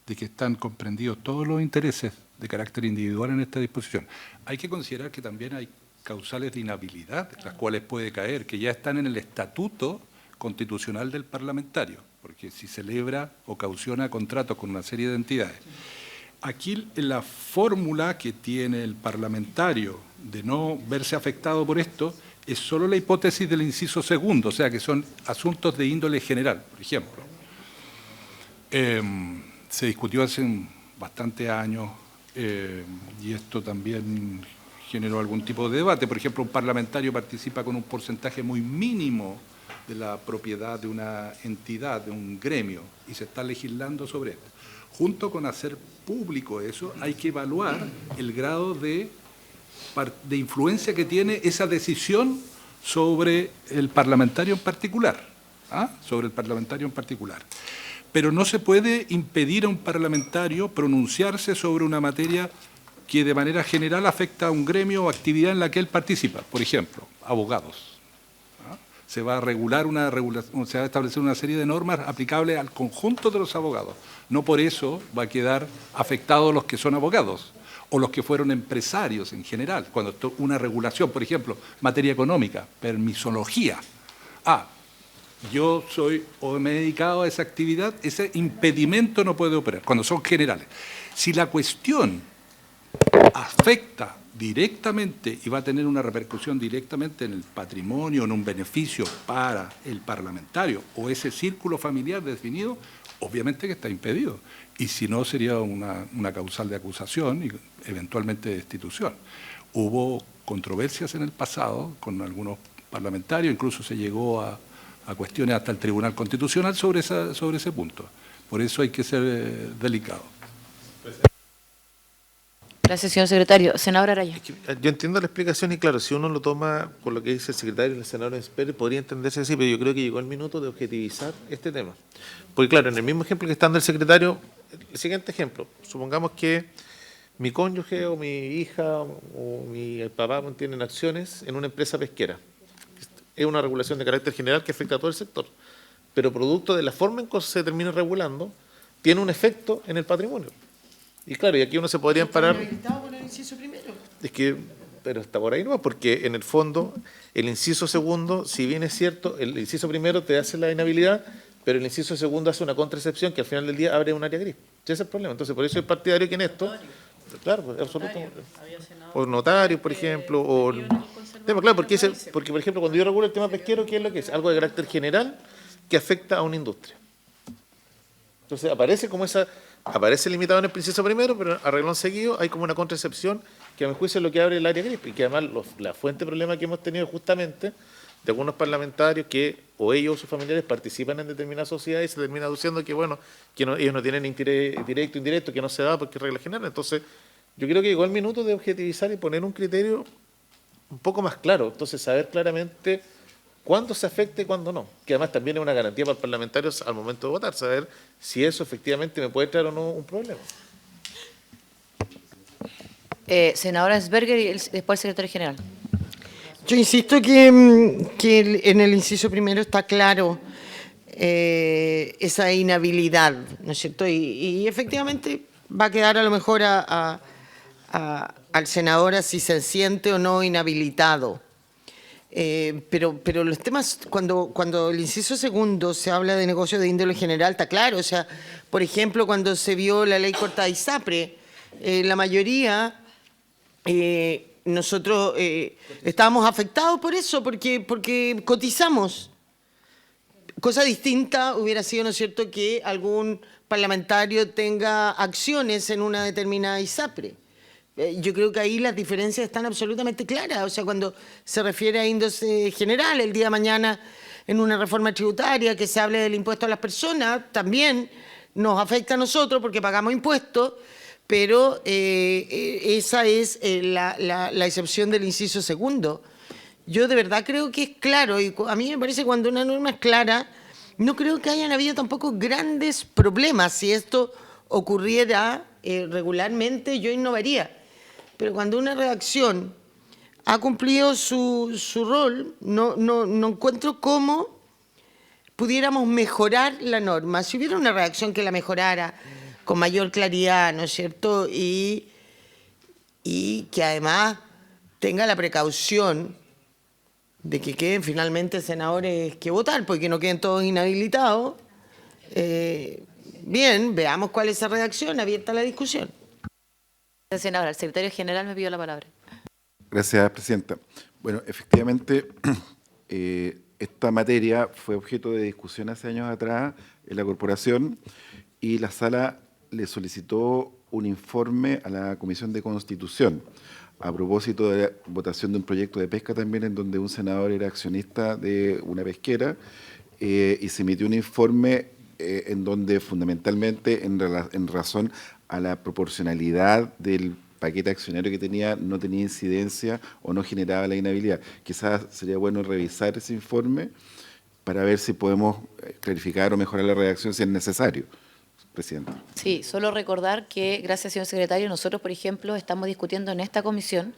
B: de que están comprendidos todos los intereses de carácter individual en esta disposición. Hay que considerar que también hay causales de inhabilidad, las cuales puede caer, que ya están en el estatuto constitucional del parlamentario, porque si celebra o cauciona contratos con una serie de entidades. Aquí la fórmula que tiene el parlamentario de no verse afectado por esto es solo la hipótesis del inciso segundo, o sea que son asuntos de índole general, por ejemplo. Se discutió hace bastantes años y esto también generó algún tipo de debate. Por ejemplo, un parlamentario participa con un porcentaje muy mínimo de la propiedad de una entidad, de un gremio, y se está legislando sobre esto. Junto con hacer público eso, hay que evaluar el grado de influencia que tiene esa decisión sobre el parlamentario en particular, sobre el parlamentario en particular. Pero no se puede impedir a un parlamentario pronunciarse sobre una materia que de manera general afecta a un gremio o actividad en la que él participa. Por ejemplo, abogados. Se va a se va a establecer una serie de normas aplicables al conjunto de los abogados. No por eso va a quedar afectados los que son abogados o los que fueron empresarios en general. Cuando una regulación, por ejemplo, materia económica, permisología. Yo soy o me he dedicado a esa actividad, ese impedimento no puede operar, cuando son generales. Si la cuestión afecta directamente y va a tener una repercusión directamente en el patrimonio, en un beneficio para el parlamentario o ese círculo familiar definido, obviamente que está impedido. Y si no, sería una causal de acusación y eventualmente de destitución. Hubo controversias en el pasado con algunos parlamentarios, incluso se llegó a cuestiones hasta el Tribunal Constitucional sobre ese punto. Por eso hay que ser delicado.
A: Gracias, señor secretario. Senadora Araya.
I: Yo entiendo la explicación y claro, si uno lo toma por lo que dice el secretario y el senador Pérez, podría entenderse así, pero yo creo que llegó el minuto de objetivizar este tema. Porque claro, en el mismo ejemplo que está dando el secretario, el siguiente ejemplo, supongamos que mi cónyuge o mi hija o mi papá tienen acciones en una empresa pesquera. Es una regulación de carácter general que afecta a todo el sector, pero producto de la forma en que se termina regulando, tiene un efecto en el patrimonio. Y claro, y aquí uno se podría amparar. Es que, pero está por ahí no, porque en el fondo, el inciso segundo, si bien es cierto, el inciso primero te hace la inhabilidad, pero el inciso segundo hace una contraexcepción que al final del día abre un área gris. Ese es el problema. Entonces, por eso es partidario que en esto, claro, absoluto. O notarios, por ejemplo, o Tema, claro, porque, porque, por ejemplo, cuando yo regulo el tema pesquero, ¿qué es lo que es? Algo de carácter general que afecta a una industria. Entonces aparece limitado en el proceso primero, pero a reglón seguido hay como una contraexcepción que a mi juicio es lo que abre el área gris, y que además la fuente de problema que hemos tenido justamente de algunos parlamentarios que o ellos o sus familiares participan en determinadas sociedades y se termina aduciendo que, bueno, que ellos no tienen interés directo o indirecto, que no se da porque es regla general. Entonces, yo creo que llegó el minuto de objetivizar y poner un criterio un poco más claro. Entonces, saber claramente cuándo se afecta y cuándo no. Que además también es una garantía para los parlamentarios al momento de votar, saber si eso efectivamente me puede traer o no un problema.
A: Senadora Sberger y después el secretario general.
E: Yo insisto que en el inciso primero está claro esa inhabilidad, ¿no es cierto? Y efectivamente va a quedar a lo mejor al senador si se siente o no inhabilitado. Pero los temas, cuando el inciso segundo se habla de negocio de índole general, está claro. O sea, por ejemplo, cuando se vio la ley corta de ISAPRE, la mayoría, nosotros estábamos afectados por eso, porque cotizamos. Cosa distinta hubiera sido, ¿no es cierto?, que algún parlamentario tenga acciones en una determinada ISAPRE. Yo creo que ahí las diferencias están absolutamente claras. O sea, cuando se refiere a índice general, el día de mañana en una reforma tributaria que se hable del impuesto a las personas, también nos afecta a nosotros porque pagamos impuestos, pero esa es la excepción del inciso segundo. Yo de verdad creo que es claro, y a mí me parece que cuando una norma es clara, no creo que hayan habido tampoco grandes problemas. Si esto ocurriera regularmente, yo innovaría. Pero cuando una redacción ha cumplido su rol, no encuentro cómo pudiéramos mejorar la norma. Si hubiera una redacción que la mejorara con mayor claridad, ¿no es cierto? Y que además tenga la precaución de que queden finalmente senadores que votar, porque no queden todos inhabilitados. Bien, veamos cuál es esa redacción, abierta la discusión.
A: Senadora, el secretario general me pidió la palabra.
C: Gracias, presidenta. Bueno, efectivamente, esta materia fue objeto de discusión hace años atrás en la corporación y la sala le solicitó un informe a la Comisión de Constitución a propósito de la votación de un proyecto de pesca también en donde un senador era accionista de una pesquera y se emitió un informe en donde fundamentalmente en razón a la proporcionalidad del paquete accionario que tenía, no tenía incidencia o no generaba la inhabilidad. Quizás sería bueno revisar ese informe para ver si podemos clarificar o mejorar la redacción si es necesario, presidente.
A: Sí, solo recordar que, gracias, señor secretario, nosotros, por ejemplo, estamos discutiendo en esta comisión,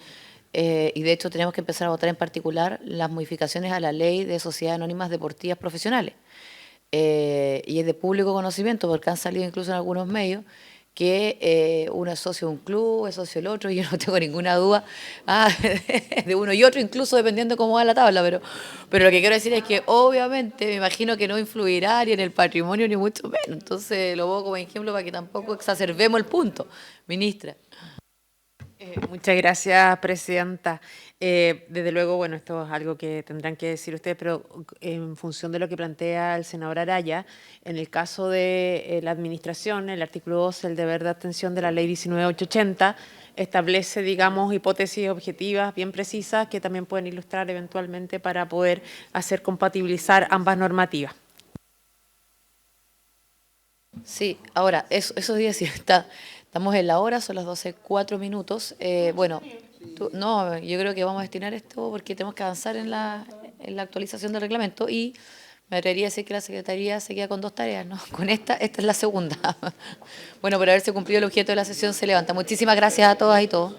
A: y de hecho tenemos que empezar a votar en particular las modificaciones a la ley de sociedades anónimas deportivas profesionales. Y es de público conocimiento, porque han salido incluso en algunos medios, que uno es socio de un club, es socio del otro, y yo no tengo ninguna duda de uno y otro, incluso dependiendo cómo va la tabla, pero lo que quiero decir es que obviamente me imagino que no influirá ni en el patrimonio ni mucho menos, entonces lo pongo como ejemplo para que tampoco exacerbemos el punto. Ministra.
F: Muchas gracias, presidenta. Desde luego, bueno, esto es algo que tendrán que decir ustedes, pero en función de lo que plantea el senador Araya, en el caso de la administración, el artículo 12, el deber de atención de la ley 19.880, establece, digamos, hipótesis objetivas bien precisas que también pueden ilustrar eventualmente para poder hacer compatibilizar ambas normativas.
A: Sí, ahora, esos días sí estamos en la hora, son las 12:04. Bueno, no, yo creo que vamos a destinar esto porque tenemos que avanzar en la actualización del reglamento y me atrevería a decir que la Secretaría se queda con 2 tareas, ¿no? Con esta es la segunda. Bueno, por haberse cumplido el objeto de la sesión se levanta. Muchísimas gracias a todas y todos.